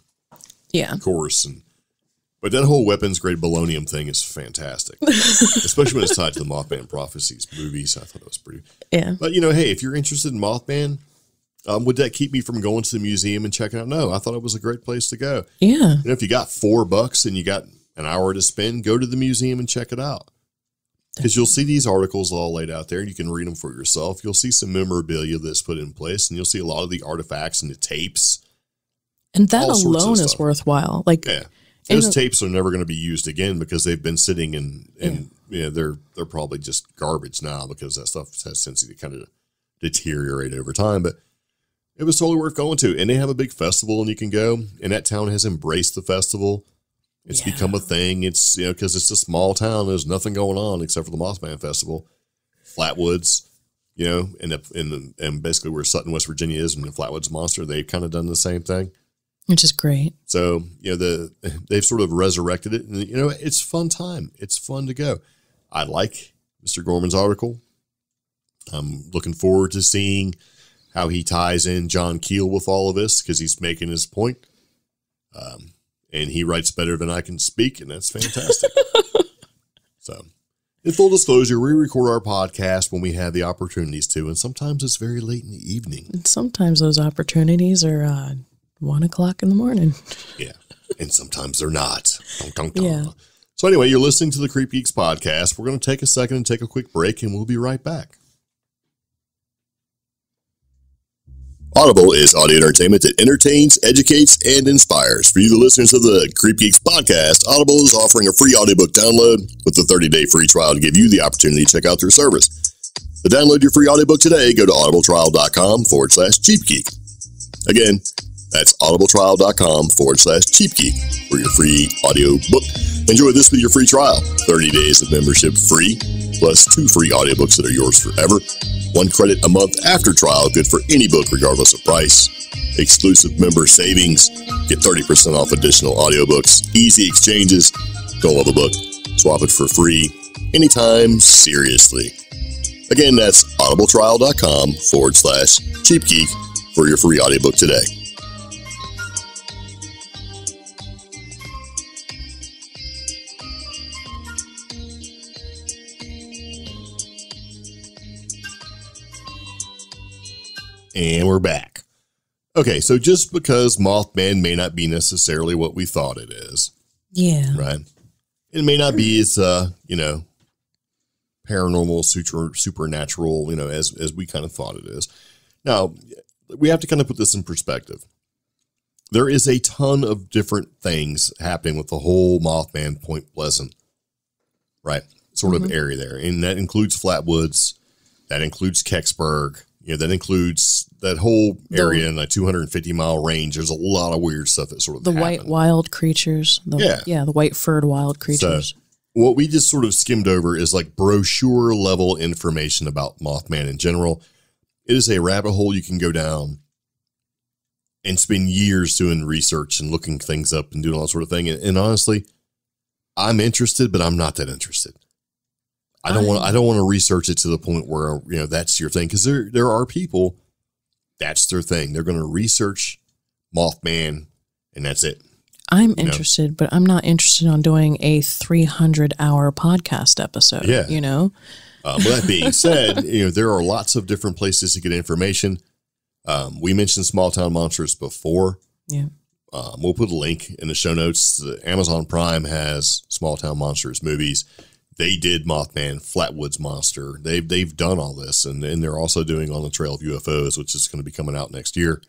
course. But that whole weapons grade polonium thing is fantastic, especially when it's tied to the Mothman Prophecies movies. I thought it was pretty. Yeah. But, you know, hey, if you're interested in Mothman, would that keep me from going to the museum and checking out? No, I thought it was a great place to go. Yeah. You know, if you got $4 and you got an hour to spend, go to the museum and check it out. Because you'll see these articles all laid out there and you can read them for yourself. You'll see some memorabilia that's put in place and you'll see a lot of the artifacts and the tapes. And that alone is worthwhile. Like, those tapes are never going to be used again because they've been sitting and you know, they're probably just garbage now because that stuff has a tendency to kind of deteriorate over time. But it was totally worth going to. And they have a big festival and you can go. And that town has embraced the festival. It's become a thing. It's, you know, because it's a small town. There's nothing going on except for the Mothman Festival. Flatwoods, you know, and basically where Sutton, West Virginia is, and the Flatwoods Monster, they've kind of done the same thing. Which is great. So, you know, they've sort of resurrected it. And, you know, it's fun time. It's fun to go. I like Mr. Gorman's article. I'm looking forward to seeing how he ties in John Keel with all of this because he's making his point. And he writes better than I can speak, and that's fantastic. So, in full disclosure, we record our podcast when we have the opportunities to, and sometimes it's very late in the evening. And sometimes those opportunities are 1 o'clock in the morning. Yeah, and sometimes they're not. Yeah. So anyway, you're listening to the CreepGeeks Podcast. We're going to take a second and take a quick break, and we'll be right back. Audible is audio entertainment that entertains, educates, and inspires. For you, the listeners of the CreepGeeks Podcast, Audible is offering a free audiobook download with a 30-day free trial to give you the opportunity to check out their service. To download your free audiobook today, go to audibletrial.com/cheapgeek. Again, that's audibletrial.com/cheapgeek for your free audiobook. Enjoy this with your free trial. 30 days of membership free, plus 2 free audiobooks that are yours forever. 1 credit a month after trial, good for any book regardless of price. Exclusive member savings. Get 30% off additional audiobooks. Easy exchanges. Don't love a book? Swap it for free. Anytime, seriously. Again, that's audibletrial.com/cheapgeek for your free audiobook today. And we're back. Okay, so just because Mothman may not be necessarily what we thought it is. Yeah. Right? It may not be as, you know, paranormal, supernatural, as we kind of thought it is. Now, we have to kind of put this in perspective. There is a ton of different things happening with the whole Mothman, Point Pleasant, right, sort of area there. And that includes Flatwoods. That includes Kecksburg. That includes that whole area in a 250-mile range. There's a lot of weird stuff that sort of happened. White wild creatures. The white furred wild creatures. So, what we just sort of skimmed over is like brochure level information about Mothman in general. It is a rabbit hole you can go down and spend years doing research and looking things up and doing all that sort of thing. And honestly, I'm interested, but I'm not that interested. I don't want to research it to the point where, that's your thing. Because there are people, that's their thing. They're going to research Mothman, and that's it. I'm interested, but I'm not interested on doing a 300-hour podcast episode. Yeah. With that being said, there are lots of different places to get information. We mentioned Small Town Monsters before. Yeah. We'll put a link in the show notes. Amazon Prime has Small Town Monsters movies. They did Mothman, Flatwoods Monster. They've done all this, and they're also doing On the Trail of UFOs, which is going to be coming out next year.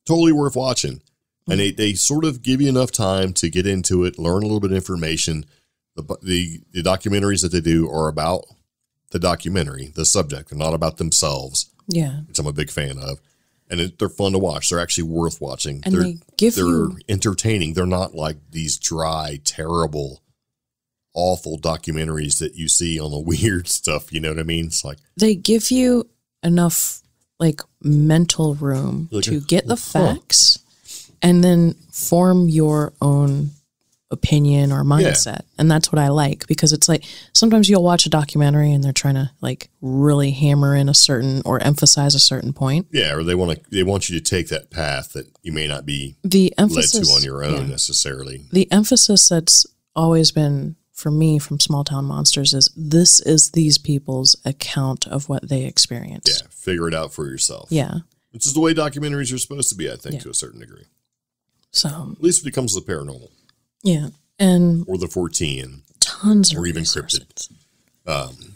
Totally worth watching. And they sort of give you enough time to get into it, learn a little bit of information. The documentaries that they do are about the documentary, the subject. They're not about themselves. Yeah. Which I'm a big fan of. And they're fun to watch. They're actually worth watching. And they're entertaining. They're not like these dry, terrible, awful documentaries that you see on the weird stuff. You know what I mean? It's like they give you enough mental room to get the facts and then form your own opinion or mindset. Yeah. And that's what I like, because it's like sometimes you'll watch a documentary and they're trying to really hammer in a certain or emphasize a certain point. Yeah, or they want you to take that path that you may not be led to on your own necessarily. The emphasis that's always been for me from Small Town Monsters is this is these people's account of what they experienced. Yeah, figure it out for yourself. Yeah. Which is the way documentaries are supposed to be, I think, to a certain degree. So at least when it comes to the paranormal. Yeah. And or the 14. Tons of or even cryptid.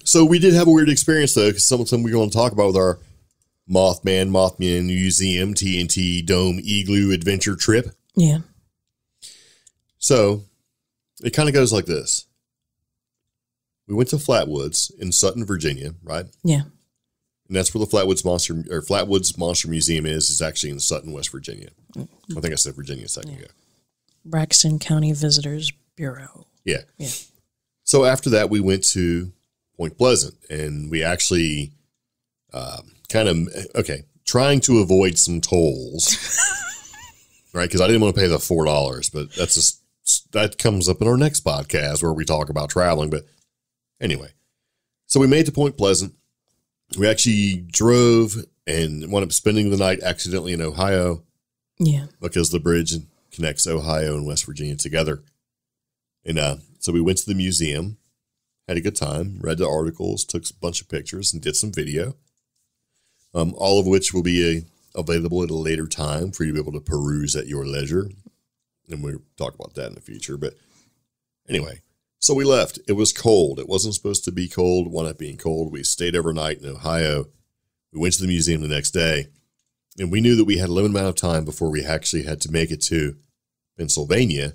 So we did have a weird experience, though, because something we're going to talk about with our Mothman Museum TNT Dome Igloo Adventure trip. Yeah. So it kind of goes like this. We went to Flatwoods in Sutton, Virginia, right? Yeah. And that's where the Flatwoods Monster Museum is. It's actually in Sutton, West Virginia. I think I said Virginia a second ago. Braxton County Visitors Bureau. Yeah. Yeah. So after that, we went to Point Pleasant, and we actually trying to avoid some tolls, right? Because I didn't want to pay the $4, but that comes up in our next podcast where we talk about traveling. But anyway, so we made to Point Pleasant. We actually drove and wound up spending the night accidentally in Ohio. Yeah. Because the bridge connects Ohio and West Virginia together. And so we went to the museum, had a good time, read the articles, took a bunch of pictures, and did some video, all of which will be available at a later time for you to be able to peruse at your leisure. And we'll talk about that in the future. But anyway, so we left. It was cold. It wasn't supposed to be cold. It wound up being cold. We stayed overnight in Ohio. We went to the museum the next day. And we knew that we had a limited amount of time before we actually had to make it to Pennsylvania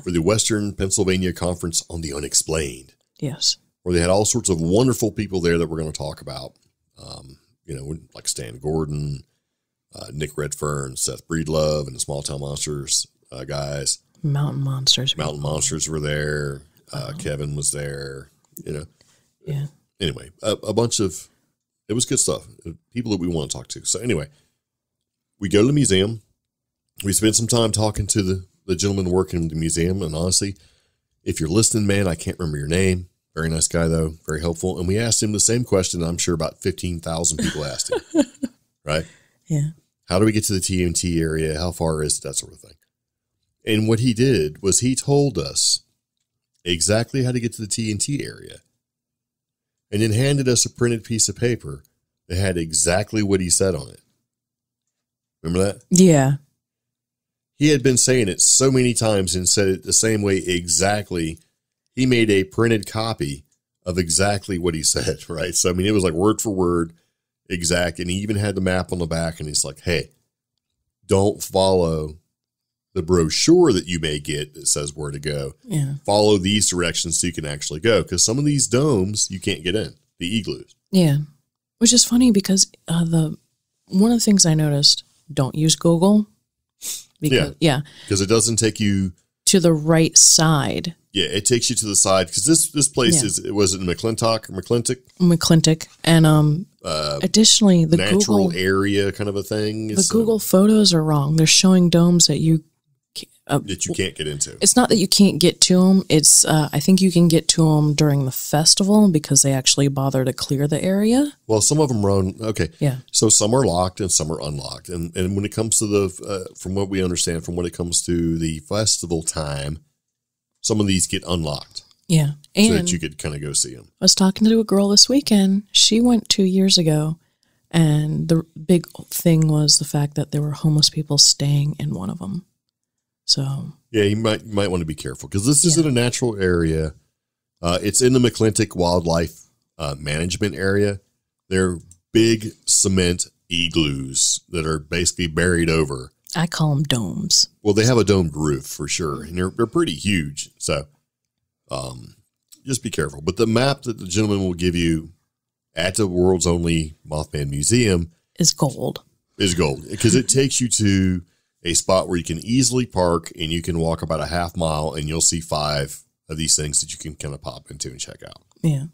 for the Western Pennsylvania Conference on the Unexplained. Yes. Where they had all sorts of wonderful people there that we're going to talk about. Like Stan Gordon, Nick Redfern, Seth Breedlove, and the Small Town Monsters guys. Mountain Monsters were there. Kevin was there, Yeah. Anyway, a bunch of, it was good stuff. People that we want to talk to. So anyway, we go to the museum. We spend some time talking to the gentleman working in the museum. And honestly, if you're listening, man, I can't remember your name. Very nice guy, though. Very helpful. And we asked him the same question I'm sure about 15,000 people asked him. Right? Yeah. How do we get to the TNT area? How far is it? That sort of thing. And what he did was he told us exactly how to get to the TNT area. And then handed us a printed piece of paper that had exactly what he said on it. Remember that? Yeah. He had been saying it so many times and said it the same way exactly. He made a printed copy of exactly what he said, right? So, I mean, it was like word for word exact. And he even had the map on the back, and he's like, hey, don't follow the brochure that you may get that says where to go. Yeah. Follow these directions so you can actually go. Because some of these domes, you can't get in, the igloos. Yeah. Which is funny because one of the things I noticed, don't use Google. Because, because it doesn't take you to the right side. Yeah, it takes you to the side because this place was it McClintock, and additionally the natural Google area kind of a thing. The Google photos are wrong. They're showing domes that you can't get into. It's not that you can't get to them. It's I think you can get to them during the festival because they actually bother to clear the area. Well, some of them run Yeah. So some are locked and some are unlocked, and when it comes to the from what we understand, from when it comes to the festival time, some of these get unlocked. Yeah, and so that you could kind of go see them. I was talking to a girl this weekend. She went 2 years ago, and the big thing was the fact that there were homeless people staying in one of them. So yeah, you might want to be careful because this isn't a natural area. It's in the McClintock Wildlife Management Area. They're big cement igloos that are basically buried over. I call them domes. Well, they have a domed roof for sure, and they're pretty huge. So just be careful. But the map that the gentleman will give you at the world's only Mothman Museum is gold. Because it takes you to a spot where you can easily park and you can walk about a half mile and you'll see 5 of these things that you can kind of pop into and check out. Yeah.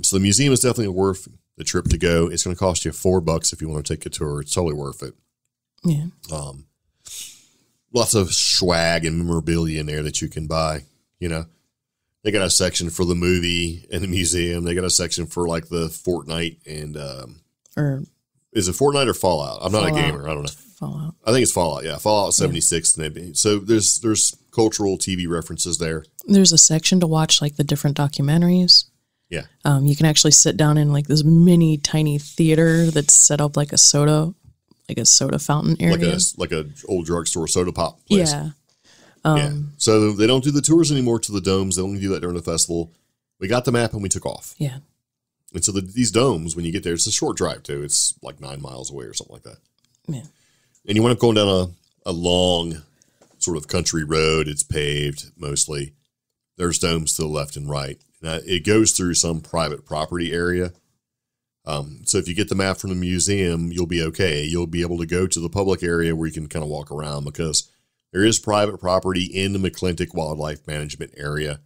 So the museum is definitely worth the trip to go. It's going to cost you $4 if you want to take a tour. It's totally worth it. Yeah. Lots of swag and memorabilia in there that you can buy. You know, they got a section for the movie in the museum. They got a section for like the Fortnite and, is it Fortnite or Fallout? I'm not a gamer. I don't know. Fallout. I think it's Fallout. Yeah. Fallout 76. Maybe. So there's cultural TV references there. There's a section to watch like the different documentaries. Yeah. You can actually sit down in like this mini tiny theater that's set up like a soda fountain area. Like a old drugstore soda pop place. Yeah. Yeah. So they don't do the tours anymore to the domes. They only do that during the festival. We got the map and we took off. Yeah. And so these domes, when you get there, it's a short drive too. It's like 9 miles away or something like that. Yeah. And you wind up going down a long sort of country road. It's paved mostly. There's domes to the left and right. Now, it goes through some private property area. So if you get the map from the museum, you'll be okay. You'll be able to go to the public area where you can kind of walk around because there is private property in the McClintock Wildlife Management Area.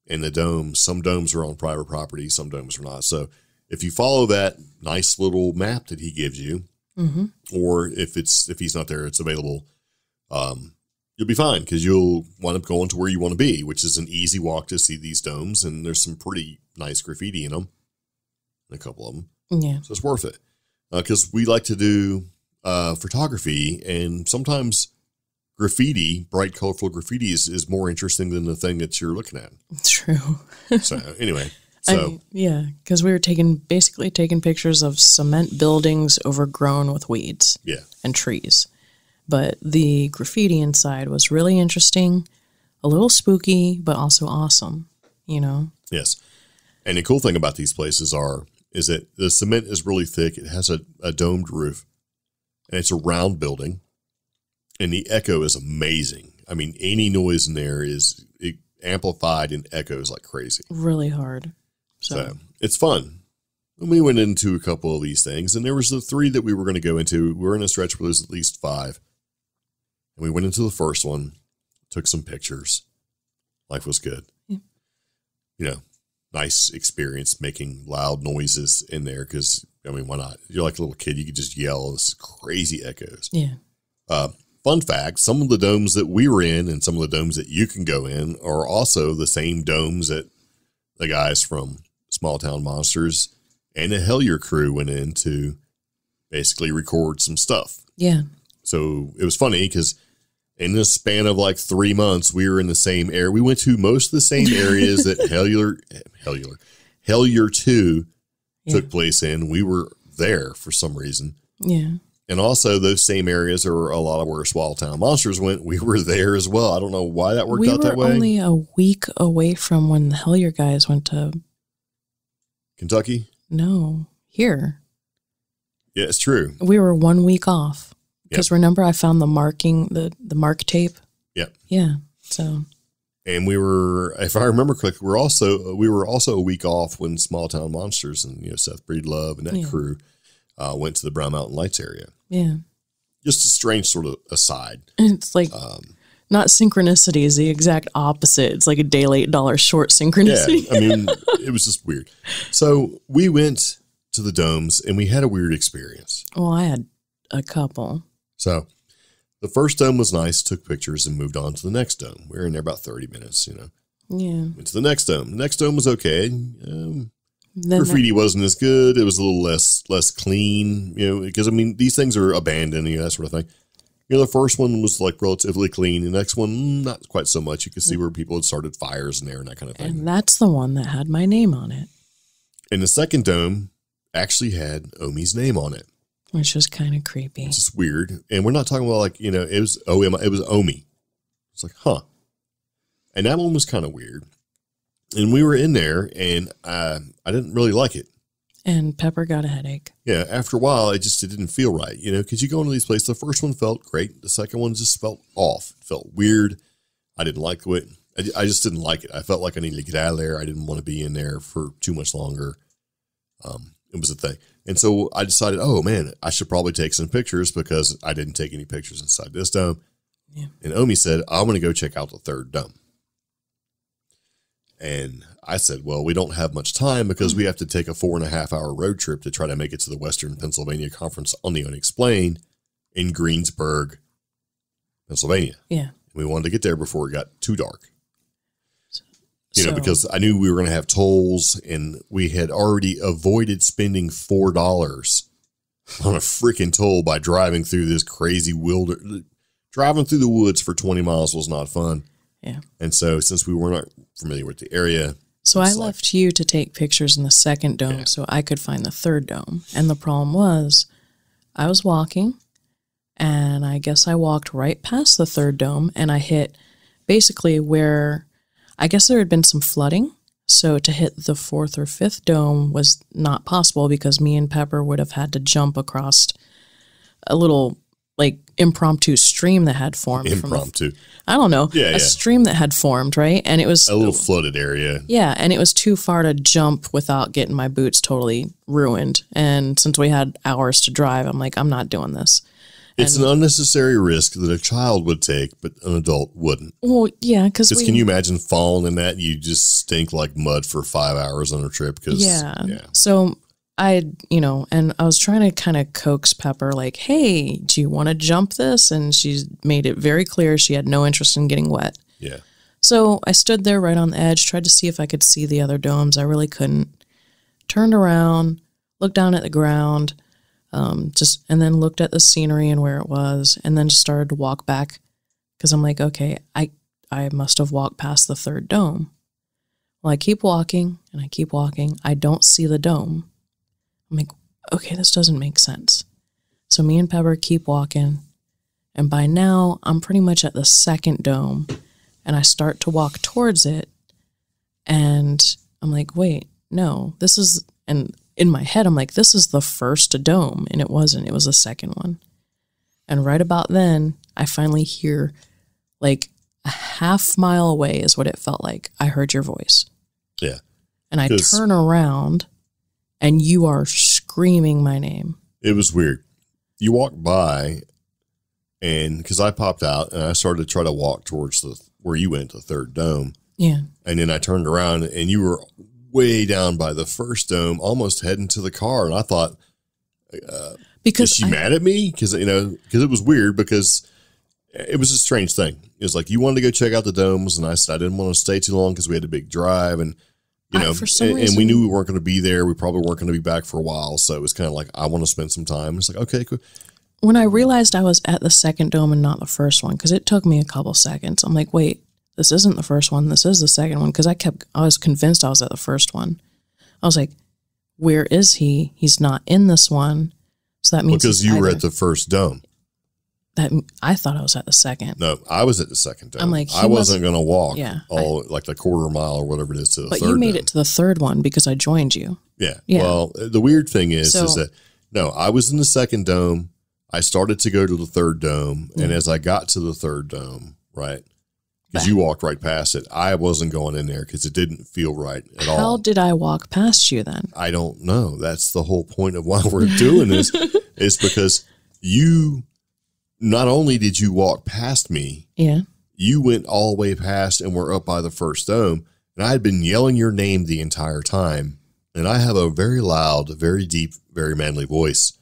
And the domes, some domes are on private property, some domes are not. So if you follow that nice little map that he gives you, or if he's not there, it's available, you'll be fine because you'll wind up going to where you want to be, which is an easy walk to see these domes. And there's some pretty nice graffiti in them, a couple of them. Yeah. So it's worth it because we like to do photography, and sometimes graffiti, bright, colorful graffiti is more interesting than the thing that you're looking at. True. So anyway. Because we were basically taking pictures of cement buildings overgrown with weeds and trees. But the graffiti inside was really interesting, a little spooky, but also awesome, you know? Yes. And the cool thing about these places is that the cement is really thick. It has a domed roof, and it's a round building, and the echo is amazing. I mean, any noise in there is amplified and echoes like crazy. Really hard. So it's fun. And we went into a couple of these things, and there was the 3 that we were going to go into. We were in a stretch where there's at least 5. And we went into the first one, took some pictures. Life was good. Yeah. You know, nice experience making loud noises in there because, I mean, why not? You're like a little kid. You could just yell. This crazy echoes. Yeah. Fun fact, some of the domes that we were in and some of the domes that you can go in are also the same domes that the guys from Small Town Monsters and the Hellier crew went in to basically record some stuff. Yeah. So it was funny because in the span of like 3 months, we were in the same area. We went to most of the same areas that Hellier 2 took place in. We were there for some reason. Yeah. And also those same areas are a lot of where Small Town Monsters went. We were there as well. I don't know why that worked out that way. We were only a week away from when the Hellier guys went to Kentucky? No, here. Yeah, it's true. We were 1 week off. Because remember I found the marking, the mark tape? Yep. Yeah, so... And we were, if I remember correctly, we were also a week off when Small Town Monsters and Seth Breedlove and that crew went to the Brown Mountain Lights area. Yeah, just a strange sort of aside. It's like not synchronicity is the exact opposite. It's like a day late, dollar short synchronicity. Yeah, I mean, it was just weird. So we went to the domes and we had a weird experience. Well, I had a couple. So. The first dome was nice, took pictures, and moved on to the next dome. We were in there about 30 minutes, Yeah. Went to the next dome. The next dome was okay. Graffiti wasn't as good. It was a little less clean, because, I mean, these things are abandoned, that sort of thing. The first one was, like, relatively clean. The next one, not quite so much. You could see where people had started fires in there and that kind of thing. And that's the one that had my name on it. And the second dome actually had Omi's name on it. Which was kind of creepy. It's just weird. And we're not talking about it was Omi. It's like, huh. And that one was kind of weird. And we were in there and I didn't really like it. And Pepper got a headache. Yeah. After a while, it didn't feel right, because you go into these places. The first one felt great. The second one just felt off. It felt weird. I didn't like it. I just didn't like it. I felt like I needed to get out of there. I didn't want to be in there for too much longer. It was a thing. And so I decided, oh, man, I should probably take some pictures because I didn't take any pictures inside this dome. Yeah. And Omi said, I'm going to go check out the third dome. And I said, well, we don't have much time because we have to take a 4.5-hour road trip to try to make it to the Western Pennsylvania Conference on the Unexplained in Greensburg, Pennsylvania. Yeah. We wanted to get there before it got too dark. Because I knew we were going to have tolls and we had already avoided spending $4 on a freaking toll by driving through this crazy driving through the woods for 20 miles was not fun. Yeah. And so since we were not familiar with the area. So I left you to take pictures in the second dome so I could find the third dome. And the problem was I was walking and I guess I walked right past the third dome and I hit basically where I guess there had been some flooding, so to hit the fourth or fifth dome was not possible because me and Pepper would have had to jump across a little, like, impromptu stream that had formed. I don't know. A stream that had formed, right? And it was... a little flooded area. Yeah, and it was too far to jump without getting my boots totally ruined. And since we had hours to drive, I'm like, I'm not doing this. It's an unnecessary risk that a child would take, but an adult wouldn't. Well, yeah, because can you imagine falling in that? You just stink like mud for 5 hours on a trip. Yeah. So I, and I was trying to kind of coax Pepper, like, hey, do you want to jump this? And she made it very clear she had no interest in getting wet. Yeah. So I stood there right on the edge, tried to see if I could see the other domes. I really couldn't. Turned around, looked down at the ground. And then looked at the scenery and where it was, and then just started to walk back because I'm like, okay, I must have walked past the third dome. Well, I keep walking and I keep walking. I don't see the dome. I'm like, okay, this doesn't make sense. So me and Pepper keep walking, and by now I'm pretty much at the second dome, and I start to walk towards it, and I'm like, wait, no, this is, and in my head, I'm like, this is the first dome, and it wasn't. It was the second one. And right about then, I finally hear, like, a half mile away is what it felt like. I heard your voice. Yeah. And I turn around, and you are screaming my name. It was weird. You walked by, and because I popped out, and I started to try to walk towards where you went, the third dome. Yeah. And then I turned around, and you were way down by the first dome, almost heading to the car. And I thought, is she mad at me? Because it was weird because it was a strange thing. It was like, you wanted to go check out the domes. And I said, I didn't want to stay too long because we had a big drive and, for some reason, and we knew we weren't going to be there. We probably weren't going to be back for a while. So it was kind of like, I want to spend some time. It's like, okay, cool. When I realized I was at the second dome and not the first one, because it took me a couple seconds, I'm like, wait, this isn't the first one. This is the second one. Because I was convinced I was at the first one. I was like, where is he? He's not in this one. So that means because you were at the first dome. that I thought I was at the second. No, I was at the second dome. I'm like, I wasn't going to walk like the quarter mile or whatever it is to the third. But you made dome. it to the third one because I joined you. Yeah. Well, the weird thing is that, no, I was in the second dome. I started to go to the third dome. And as I got to the third dome, right, because you walked right past it, I wasn't going in there because it didn't feel right at all. How did I walk past you then? I don't know. That's the whole point of why we're doing this is because you, not only did you walk past me, you went all the way past and were up by the first dome. And I had been yelling your name the entire time. And I have a very loud, very deep, very manly voice.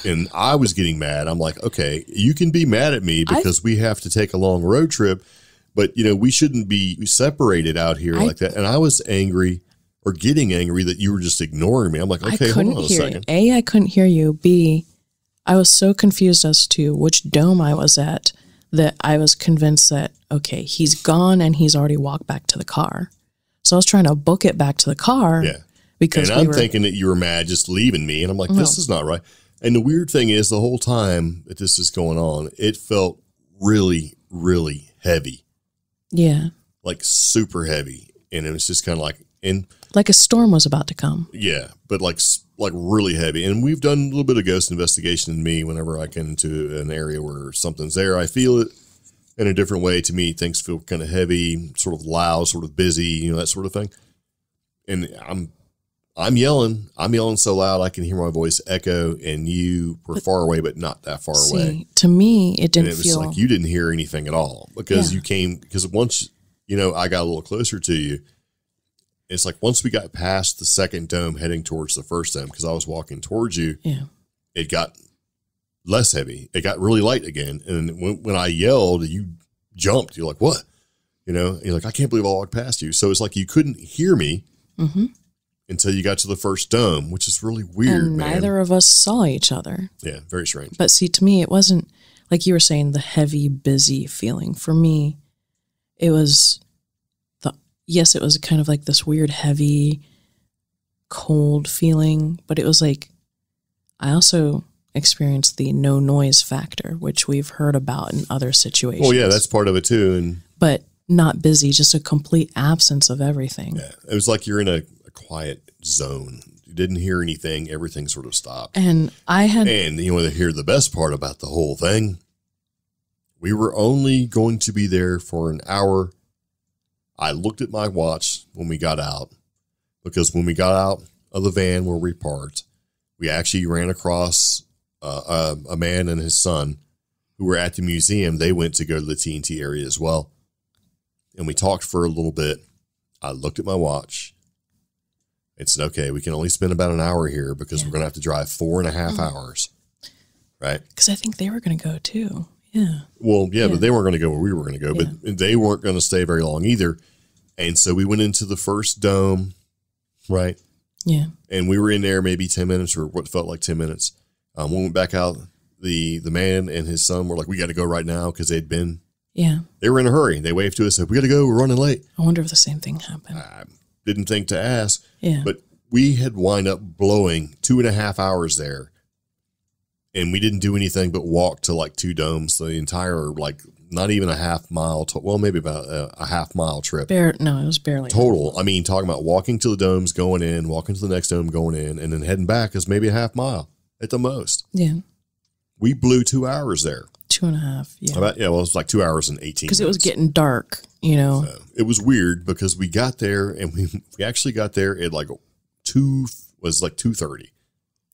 And I was getting mad. I'm like, okay, you can be mad at me because we have to take a long road trip. But, we shouldn't be separated out here like that. And I was angry or getting angry that you were just ignoring me. I'm like, okay, hold on a second. A, I couldn't hear you. B, I was so confused as to which dome I was at that I was convinced that, okay, he's gone and he's already walked back to the car. So I was trying to book it back to the car. Yeah. Because I'm thinking that you were mad just leaving me. And I'm like, this is not right. And the weird thing is the whole time that this is going on, it felt really, really heavy. Yeah. Like super heavy. And it was just kind of like a storm was about to come. Yeah. But like really heavy. And we've done a little bit of ghost investigation in me whenever I get into an area where something's there. I feel it in a different way. To me, things feel kind of heavy, sort of loud, sort of busy, that sort of thing. And I'm yelling so loud I can hear my voice echo, and you were far away, but not that far away. To me, it didn't feel. It was like you didn't hear anything at all because you came, because once, I got a little closer to you, it's like once we got past the second dome heading towards the first dome, because I was walking towards you, it got less heavy. It got really light again. And when I yelled, you jumped. You're like, what? You're like, I can't believe I walked past you. So it's like you couldn't hear me. Mm-hmm. Until you got to the first dome, which is really weird, and neither of us saw each other. Yeah, very strange. But see, to me, it wasn't, like you were saying, the heavy, busy feeling. For me, it was it was kind of like this weird, heavy, cold feeling. But it was like, I also experienced the no noise factor, which we've heard about in other situations. Well, yeah, that's part of it too. But not busy, just a complete absence of everything. Yeah, it was like you're in a quiet zone. You didn't hear anything. Everything sort of stopped. And you want to hear the best part about the whole thing? We were only going to be there for an hour. I looked at my watch when we got out, because when we got out of the van where we parked, we actually ran across a man and his son who were at the museum. They went to go to the TNT area as well. And we talked for a little bit. I looked at my watch. It said, okay, we can only spend about an hour here because we're going to have to drive 4.5 hours. Right? Because I think they were going to go too. Yeah. Well, yeah, but they weren't going to go where we were going to go, but they weren't going to stay very long either. And so we went into the first dome, right? Yeah. And we were in there maybe 10 minutes or what felt like 10 minutes. When we went back out, the man and his son were like, we got to go right now because they'd been. Yeah. They were in a hurry. They waved to us, said, we got to go. We're running late. I wonder if the same thing happened. Didn't think to ask. Yeah. But we had wind up blowing 2.5 hours there. And we didn't do anything but walk to like 2 domes, the entire, like, not even a half mile, maybe about a half mile trip. No, it was barely. Total. I mean, talking about walking to the domes, going in, walking to the next dome, going in, and then heading back is maybe a half mile at the most. Yeah. We blew 2 hours there. 2.5. Yeah. It was like 2 hours and 18 minutes. Because it was getting dark, So it was weird because we got there and we actually got there at like 2:30.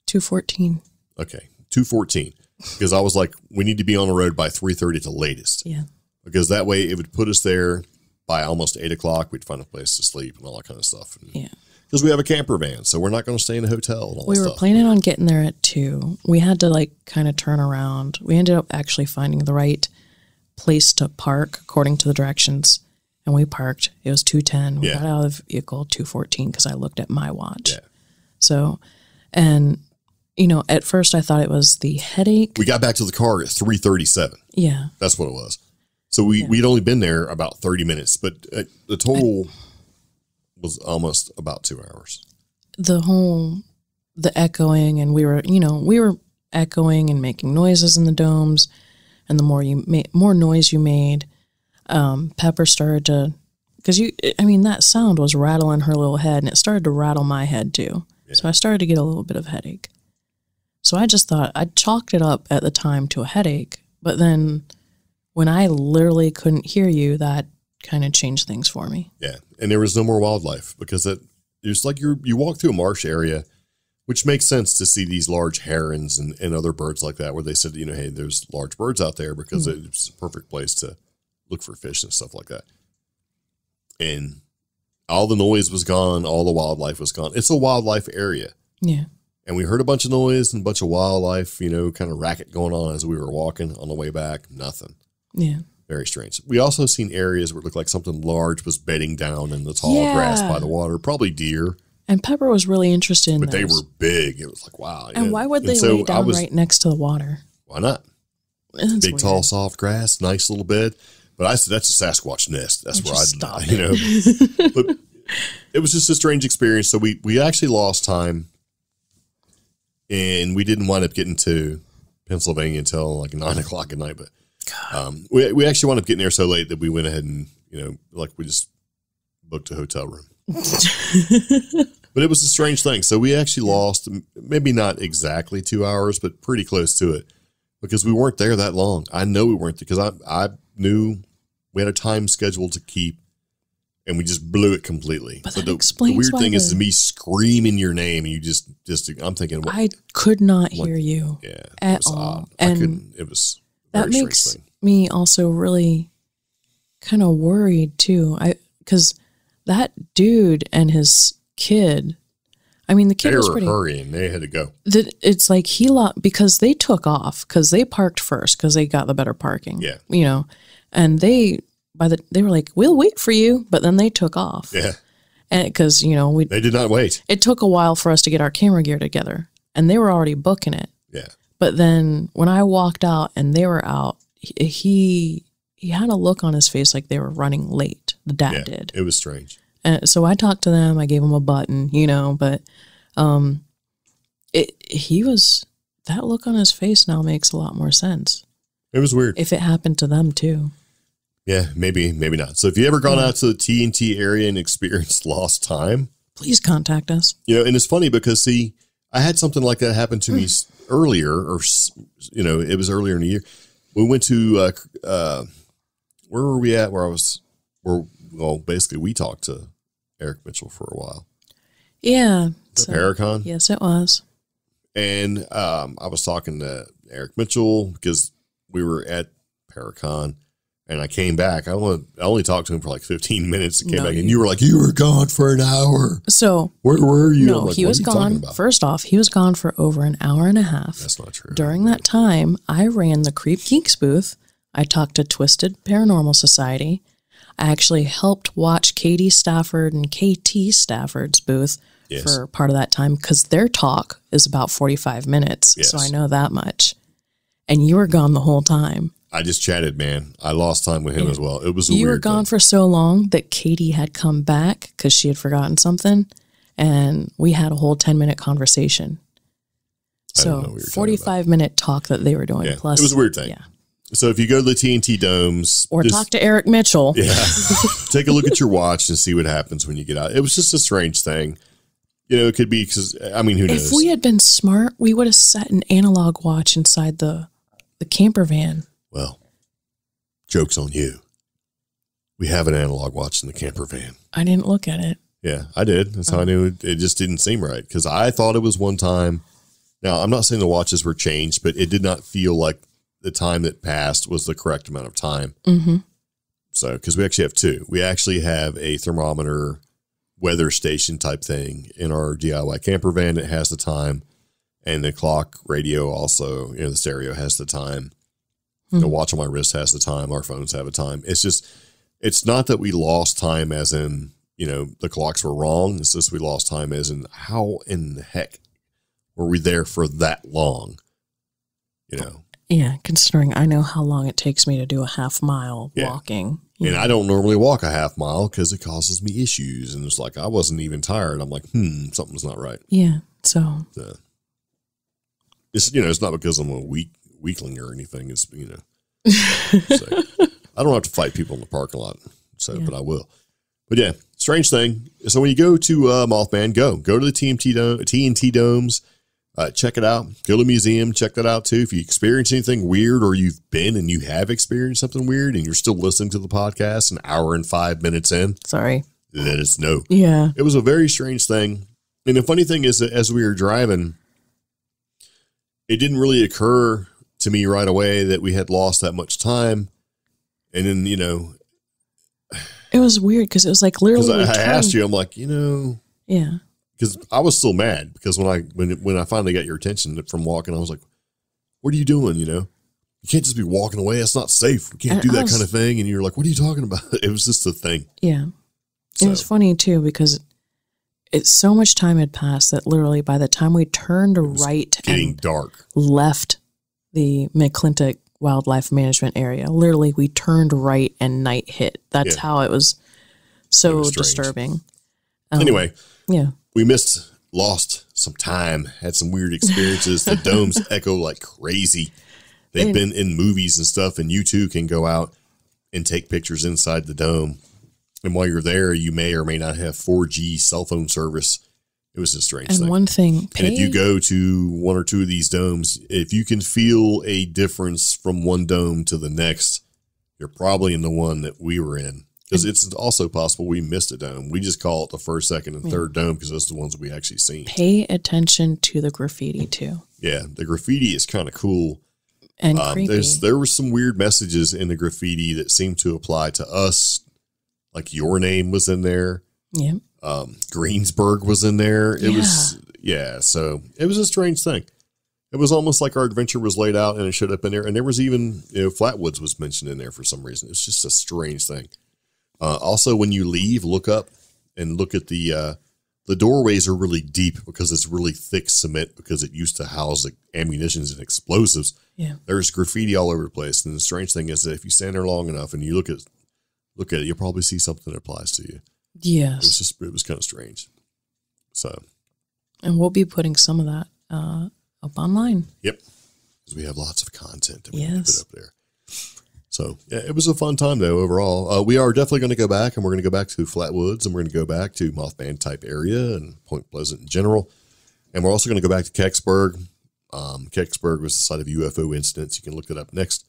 2:14. Okay. 2:14. Because I was like, we need to be on the road by 3:30 at the latest. Yeah. Because that way it would put us there by almost 8 o'clock. We'd find a place to sleep and all that kind of stuff. Yeah. Because we have a camper van, so we're not going to stay in a hotel and all that stuff. We were planning on getting there at 2. We had to kind of turn around. We ended up actually finding the right place to park according to the directions. And we parked. It was 2:10. We got out of the vehicle 2:14 because I looked at my watch. Yeah. So, and, at first I thought it was the headache. We got back to the car at 3:37. Yeah. That's what it was. So we'd only been there about 30 minutes, but the total was almost about 2 hours. The echoing, and we were echoing and making noises in the domes. and the more noise you made, Pepper started to, because that sound was rattling her little head, and it started to rattle my head too. Yeah. So I started to get a little bit of headache. So I just thought, I chalked it up at the time to a headache, but then when I literally couldn't hear you, that kind of changed things for me. Yeah, and there was no more wildlife, because it's like you walk through a marsh area, which makes sense to see these large herons and other birds like that, where they said, hey, there's large birds out there because it's a perfect place to look for fish and stuff like that. And all the noise was gone. All the wildlife was gone. It's a wildlife area. Yeah. And we heard a bunch of noise and a bunch of wildlife, kind of racket going on as we were walking on the way back. Nothing. Yeah. Very strange. We also seen areas where it looked like something large was bedding down in the tall grass by the water, probably deer. And Pepper was really interested in But those. they were big. It was like, wow. And why would they lay down right next to the water? Why not? That's big, weird. tall, soft grass, nice little bed. But I said, that's a Sasquatch nest. That's where stop it. But it was just a strange experience. So we actually lost time, and we didn't wind up getting to Pennsylvania until like 9 o'clock at night. But we actually wound up getting there so late that we went ahead and, we just booked a hotel room. But it was a strange thing. So we actually lost maybe not exactly 2 hours, but pretty close to it, because we weren't there that long. I know we weren't, because I knew we had a time schedule to keep, and we just blew it completely. But so that explains the weird why thing is me screaming your name, and you just I'm thinking, I could not hear you at all. Odd. And it was that makes me also really kind of worried too. Because that dude and his kid, the kid was pretty hurrying. They had to go. It's like because they took off, because they parked first, because they got the better parking. Yeah. And they were like, we'll wait for you, but then they took off. Yeah. And because, they did not wait. It took a while for us to get our camera gear together, and they were already booking it. Yeah. But then when I walked out and they were out, he had a look on his face like they were running late. The dad did. It was strange. And so I talked to them. I gave him a button, but that look on his face now makes a lot more sense. It was weird. If it happened to them too. Yeah, maybe not. So if you ever gone out to the TNT area and experienced lost time, please contact us. And it's funny because, see, I had something like that happen to me earlier, or, it was earlier in the year. We went to, where were we at? Basically we talked to Eric Mitchell for a while. Yeah. Paracon? Yes, it was. And I was talking to Eric Mitchell because we were at Paracon, and I came back. I only talked to him for like 15 minutes and came back, and you were like, you were gone for an hour. So where were you? No, he was gone. First off, he was gone for over an hour and a half. That's not true. During that time, I ran the CreepGeeks booth. I talked to Twisted Paranormal Society. I actually helped watch Katie Stafford and KT Stafford's booth for part of that time, because their talk is about 45 minutes. Yes. So I know that much. And you were gone the whole time. I just chatted, man. I lost time with him as well. It was a weird You were gone for so long that Katie had come back because she had forgotten something, and we had a whole 10-minute conversation. So 45-minute talk that they were doing. Yeah. Plus, it was a weird thing. Yeah. So if you go to the TNT domes, or talk to Eric Mitchell, take a look at your watch and see what happens when you get out. It was just a strange thing. It could be because, who knows? If we had been smart, we would have set an analog watch inside the camper van. Well, joke's on you. We have an analog watch in the camper van. I didn't look at it. Yeah, I did. That's how I knew it just didn't seem right, because I thought it was one time. Now, I'm not saying the watches were changed, but it did not feel like the time that passed was the correct amount of time. Mm-hmm. So, because we actually have two. We actually have a thermometer weather station type thing in our DIY camper van that has the time, and the clock radio also, the stereo has the time. The watch on my wrist has the time. Our phones have a time. It's not that we lost time as in, the clocks were wrong. It's just we lost time as in, how in the heck were we there for that long? Yeah, considering I know how long it takes me to do a half mile walking. And I don't normally walk a half mile because it causes me issues. And it's like, I wasn't even tired. I'm like, something's not right. Yeah. So it's, it's not because I'm a weakling or anything. It's, So, I don't have to fight people in the parking lot, but I will. But yeah, strange thing. So when you go to Mothman, go to the TNT domes, check it out. Go to the museum, check that out too. If you experience anything weird, or you've been and you have experienced something weird, and you're still listening to the podcast an hour and 5 minutes in, sorry, let us know. Yeah, it was a very strange thing. And the funny thing is that as we were driving, it didn't really occur to me right away that we had lost that much time. And then, it was weird because it was like literally. I asked you, I'm like, yeah, because I was still mad because when I finally got your attention from walking, I was like, what are you doing? You can't just be walking away. That's not safe. We can't do that kind of thing. And you're like, what are you talking about? It was just a thing. Yeah. So. It was funny too, because it's so much time had passed that literally by the time we turned right and dark, left the McClintock Wildlife Management Area, literally we turned right and night hit. That's how it was so disturbing. Anyway, we lost some time, had some weird experiences. The domes echo like crazy. They've been in movies and stuff, and you too can go out and take pictures inside the dome. And while you're there, you may or may not have 4G cell phone service. It was a strange thing. And one thing, and if you go to one or two of these domes, if you can feel a difference from one dome to the next, you're probably in the one that we were in. Because it's also possible we missed a dome. We just call it the first, second, and third dome because those are the ones that we actually seen. Pay attention to the graffiti too. Yeah, the graffiti is kind of cool. And creepy. There were some weird messages in the graffiti that seemed to apply to us. Like your name was in there. Yeah. Greensburg was in there. It was, so it was a strange thing. It was almost like our adventure was laid out and it showed up in there. And there was even, Flatwoods was mentioned in there for some reason. It's just a strange thing. Also, when you leave, look up and look at the doorways are really deep because it's really thick cement because it used to house ammunitions and explosives. Yeah. There's graffiti all over the place. And the strange thing is that if you stand there long enough and you look at it, you'll probably see something that applies to you. Yes. It was kind of strange. So. And we'll be putting some of that up online. Yep. Because we have lots of content that we can put up there. So, yeah, it was a fun time, though, overall. We are definitely going to go back, and we're going to go back to Flatwoods, and we're going to go back to Mothman type area and Point Pleasant in general. And we're also going to go back to Kecksburg. Kecksburg was the site of UFO incidents. You can look it up next,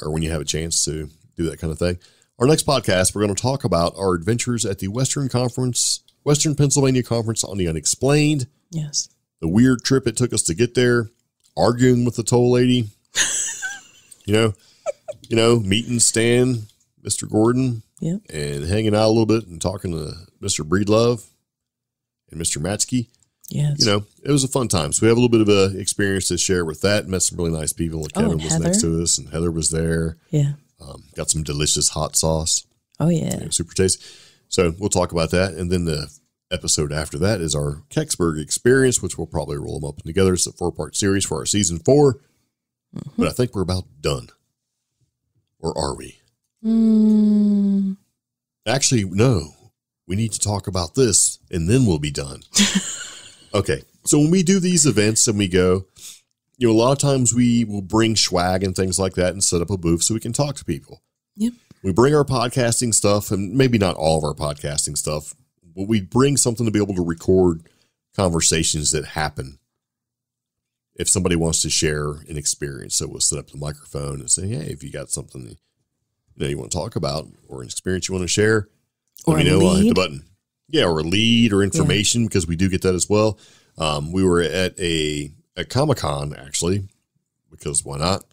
or when you have a chance to do that kind of thing. Our next podcast, we're going to talk about our adventures at the Western Pennsylvania Conference on the Unexplained. Yes. The weird trip it took us to get there, arguing with the toll lady, meeting Stan, Mr. Gordon, and hanging out a little bit and talking to Mr. Breedlove and Mr. Matschke. Yes. It was a fun time. So we have a little bit of a experience to share with that. Met some really nice people. Like Kevin was next to us, and Heather was there. Yeah. Got some delicious hot sauce. Oh, yeah. Super tasty. So we'll talk about that. And then the episode after that is our Kecksburg experience, which we'll probably roll them up together. It's a 4-part series for our season 4. Mm-hmm. But I think we're about done. Or are we? Actually, no. We need to talk about this, and then we'll be done. Okay. So when we do these events and we go, a lot of times we will bring swag and things like that and set up a booth so we can talk to people. Yep. We bring our podcasting stuff, and maybe not all of our podcasting stuff, but we bring something to be able to record conversations that happen if somebody wants to share an experience. So we'll set up the microphone and say, hey, if you got something you want to talk about or an experience you want to share, or let me know. I'll hit the button. Yeah, or a lead or information, because we do get that as well. We were at a Comic-Con, actually, because why not?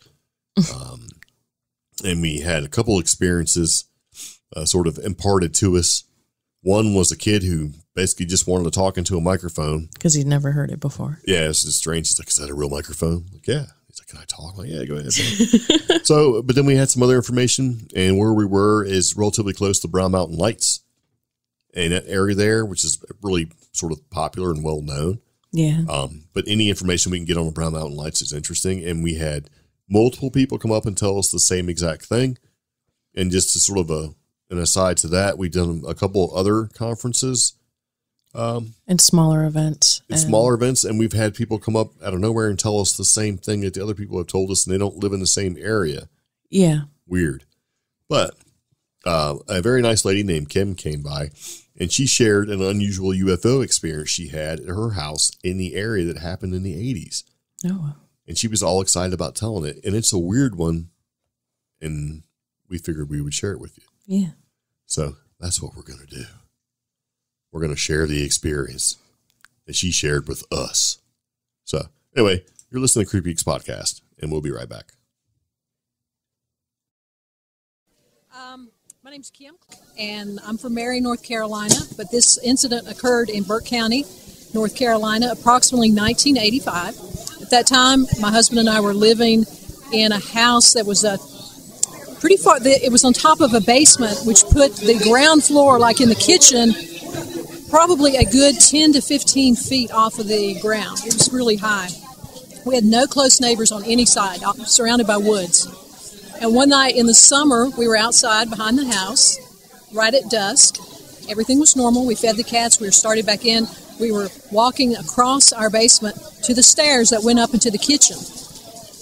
And we had a couple experiences sort of imparted to us. One was a kid who basically just wanted to talk into a microphone. Because he'd never heard it before. Yeah, it's just strange. He's like, is that a real microphone? I'm like, yeah. He's like, can I talk? I'm like, yeah, go ahead. So, but then we had some other information, and where we were is relatively close to Brown Mountain Lights. And that area there, which is really sort of popular and well known. Yeah. But any information we can get on the Brown Mountain Lights is interesting. And we had multiple people come up and tell us the same exact thing. And just to sort of an aside to that, we've done a couple other conferences. And smaller events. And we've had people come up out of nowhere and tell us the same thing that the other people have told us, and they don't live in the same area. Yeah. Weird. But a very nice lady named Kim came by, and she shared an unusual UFO experience she had at her house in the area that happened in the 80s. Oh. And she was all excited about telling it. And it's a weird one, and we figured we would share it with you. Yeah. So that's what we're going to do. We're going to share the experience that she shared with us. So anyway, you're listening to CreepGeeks Podcast, and we'll be right back. My name's Kim, and I'm from Marion, North Carolina, but this incident occurred in Burke County, North Carolina, approximately 1985. At that time, my husband and I were living in a house that was pretty far. It was on top of a basement, which put the ground floor, like in the kitchen, probably a good 10 to 15 feet off of the ground. It was really high. We had no close neighbors on any side, surrounded by woods. And one night in the summer, we were outside behind the house, right at dusk. Everything was normal. We fed the cats. We were started back in. We were walking across our basement to the stairs that went up into the kitchen.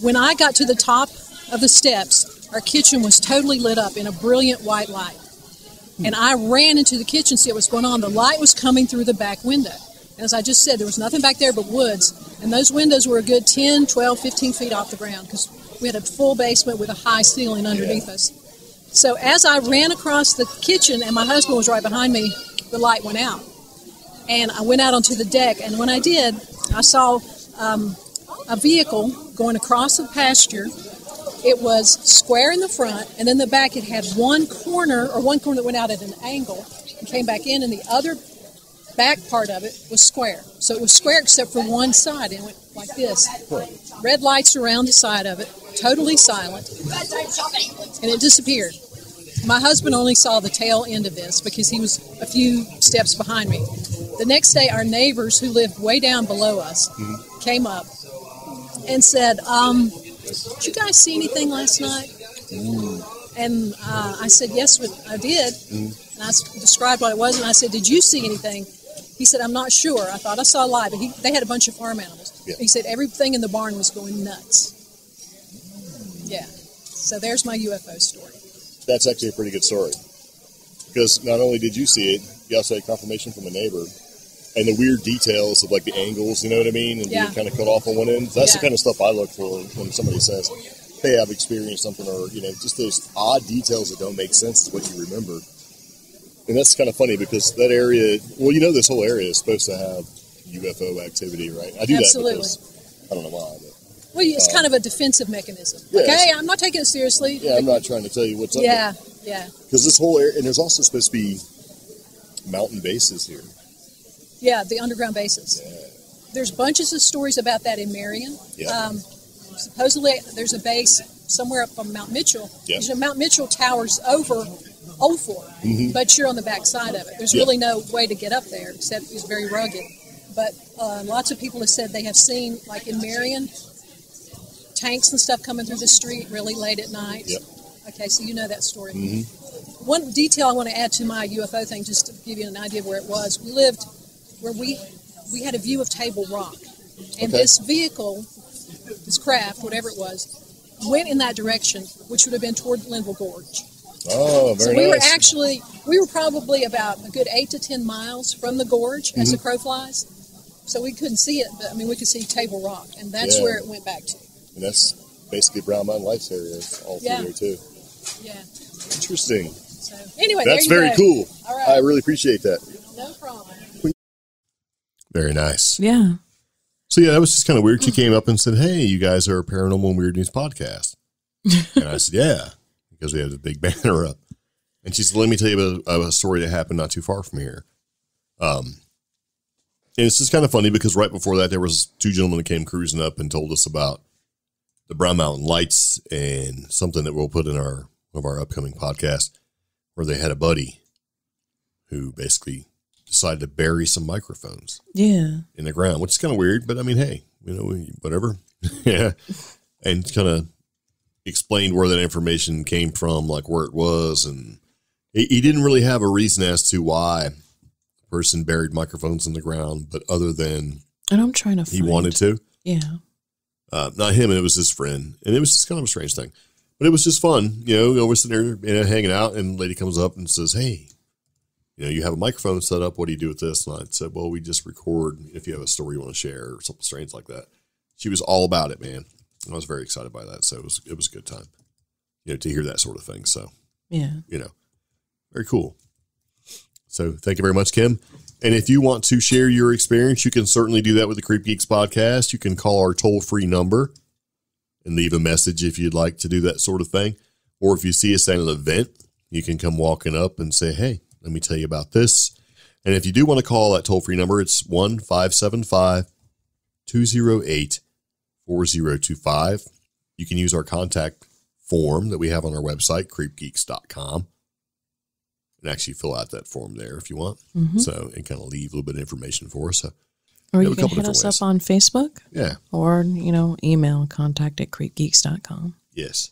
When I got to the top of the steps, our kitchen was totally lit up in a brilliant white light. And I ran into the kitchen to see what was going on. The light was coming through the back window. And as I just said, there was nothing back there but woods. And those windows were a good 10, 12, 15 feet off the ground because we had a full basement with a high ceiling underneath us. So as I ran across the kitchen and my husband was right behind me, the light went out. And I went out onto the deck. And when I did, I saw a vehicle going across the pasture. It was square in the front, and then the back it had one corner that went out at an angle and came back in, and the other back part of it was square. So it was square except for one side, and it went like this. Red lights around the side of it, totally silent, and it disappeared. My husband only saw the tail end of this because he was a few steps behind me. The next day, our neighbors who lived way down below us came up and said, did you guys see anything last night? And I said, yes, I did. And I described what it was, and I said, did you see anything? He said, I'm not sure. I thought I saw a light, but they had a bunch of farm animals. Yeah. He said everything in the barn was going nuts. Yeah. So there's my UFO story. That's actually a pretty good story. Because not only did you see it, you also had confirmation from a neighbor. And the weird details of, like, the angles, you know what I mean? And being kind of cut off on one end. That's the kind of stuff I look for when somebody says, hey, I've experienced something, or, you know, just those odd details that don't make sense is what you remember. And that's kind of funny because that area, well, you know, this whole area is supposed to have UFO activity, right? I do that because, I don't know why, but. Well, it's kind of a defensive mechanism. Yeah, okay, I'm not taking it seriously. Yeah, I'm not trying to tell you what's up there. Yeah, yeah. Because this whole area, and there's also supposed to be mountain bases here. Yeah, the underground bases. Yeah. There's bunches of stories about that in Marion. Yeah. Supposedly, there's a base somewhere up on Mount Mitchell. Yeah. You know, Mount Mitchell towers over Old Fort, but you're on the back side of it. There's really no way to get up there, except it's very rugged. But lots of people have said they have seen, like in Marion, tanks and stuff coming through the street really late at night. Yep. Okay, so you know that story. One detail I want to add to my UFO thing, just to give you an idea of where it was. We lived where we had a view of Table Rock. And this vehicle, this craft, whatever it was, went in that direction, which would have been toward Linville Gorge. Oh, very nice. So we were probably about a good 8 to 10 miles from the gorge as the crow flies. So we couldn't see it, but I mean, we could see Table Rock, and that's where it went back to. And that's basically Brown Mountain Lights area all through there, too. Yeah. Interesting. So, anyway, that's very cool. All right. I really appreciate that. No problem. Very nice. Yeah. So, yeah, that was just kind of weird. She came up and said, hey, you guys are a Paranormal and Weird News podcast. And I said, yeah, because we have the big banner up. And she said, let me tell you about a story that happened not too far from here. And it's just kind of funny because right before that, there was two gentlemen that came cruising up and told us about the Brown Mountain Lights and something that we'll put in one of our upcoming podcasts, where they had a buddy who basically decided to bury some microphones in the ground, which is kind of weird, but I mean, hey, you know, whatever. Yeah. And kind of explained where that information came from, like where it was. And he didn't really have a reason as to why the person buried microphones in the ground, but other than and I'm trying to he wanted to. Yeah. Not him, and it was his friend. And it was just kind of a strange thing. But it was just fun. We're sitting there hanging out, and the lady comes up and says, hey, you have a microphone set up. What do you do with this? And I said, well, we just record if you have a story you want to share or something strange like that. She was all about it, man. I was very excited by that. So it was a good time, to hear that sort of thing. So, yeah, very cool. So thank you very much, Kim. And if you want to share your experience, you can certainly do that with the CreepGeeks podcast. You can call our toll-free number and leave a message if you'd like to do that sort of thing. Or if you see us at an event, you can come walking up and say, hey, let me tell you about this. And if you do want to call that toll-free number, it's 1-575-208-4025. You can use our contact form that we have on our website, creepgeeks.com, and actually fill out that form there if you want. Mm-hmm. So, and kind of leave a little bit of information for us. So, or you can hit us up on Facebook. Yeah. Or, email contact@creepgeeks.com. Yes.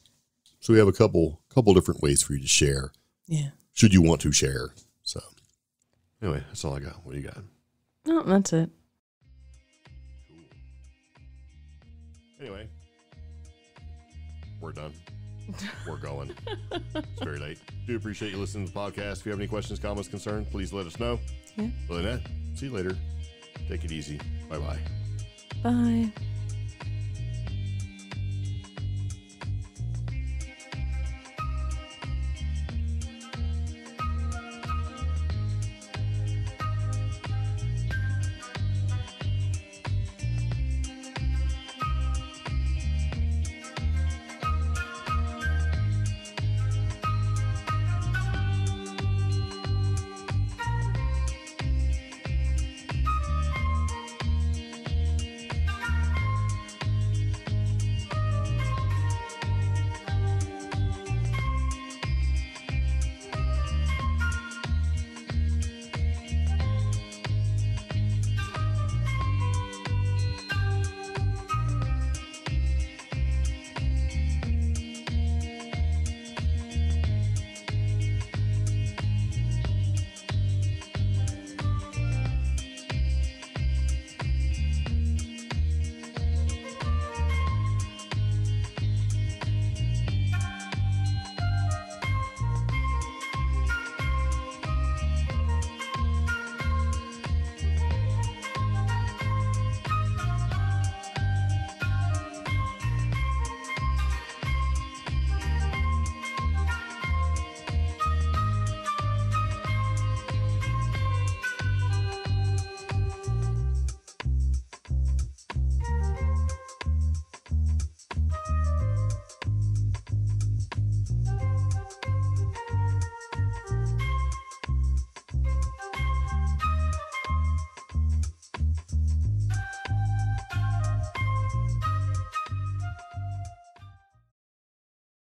So we have a couple different ways for you to share. Yeah. Should you want to share. So anyway, that's all I got. What do you got? No, that's it. Cool. Anyway, we're done. We're going. It's very late. Do appreciate you listening to the podcast. If you have any questions, comments, concerns, please let us know. Yeah. Other than that, see you later. Take it easy. Bye-bye. Bye.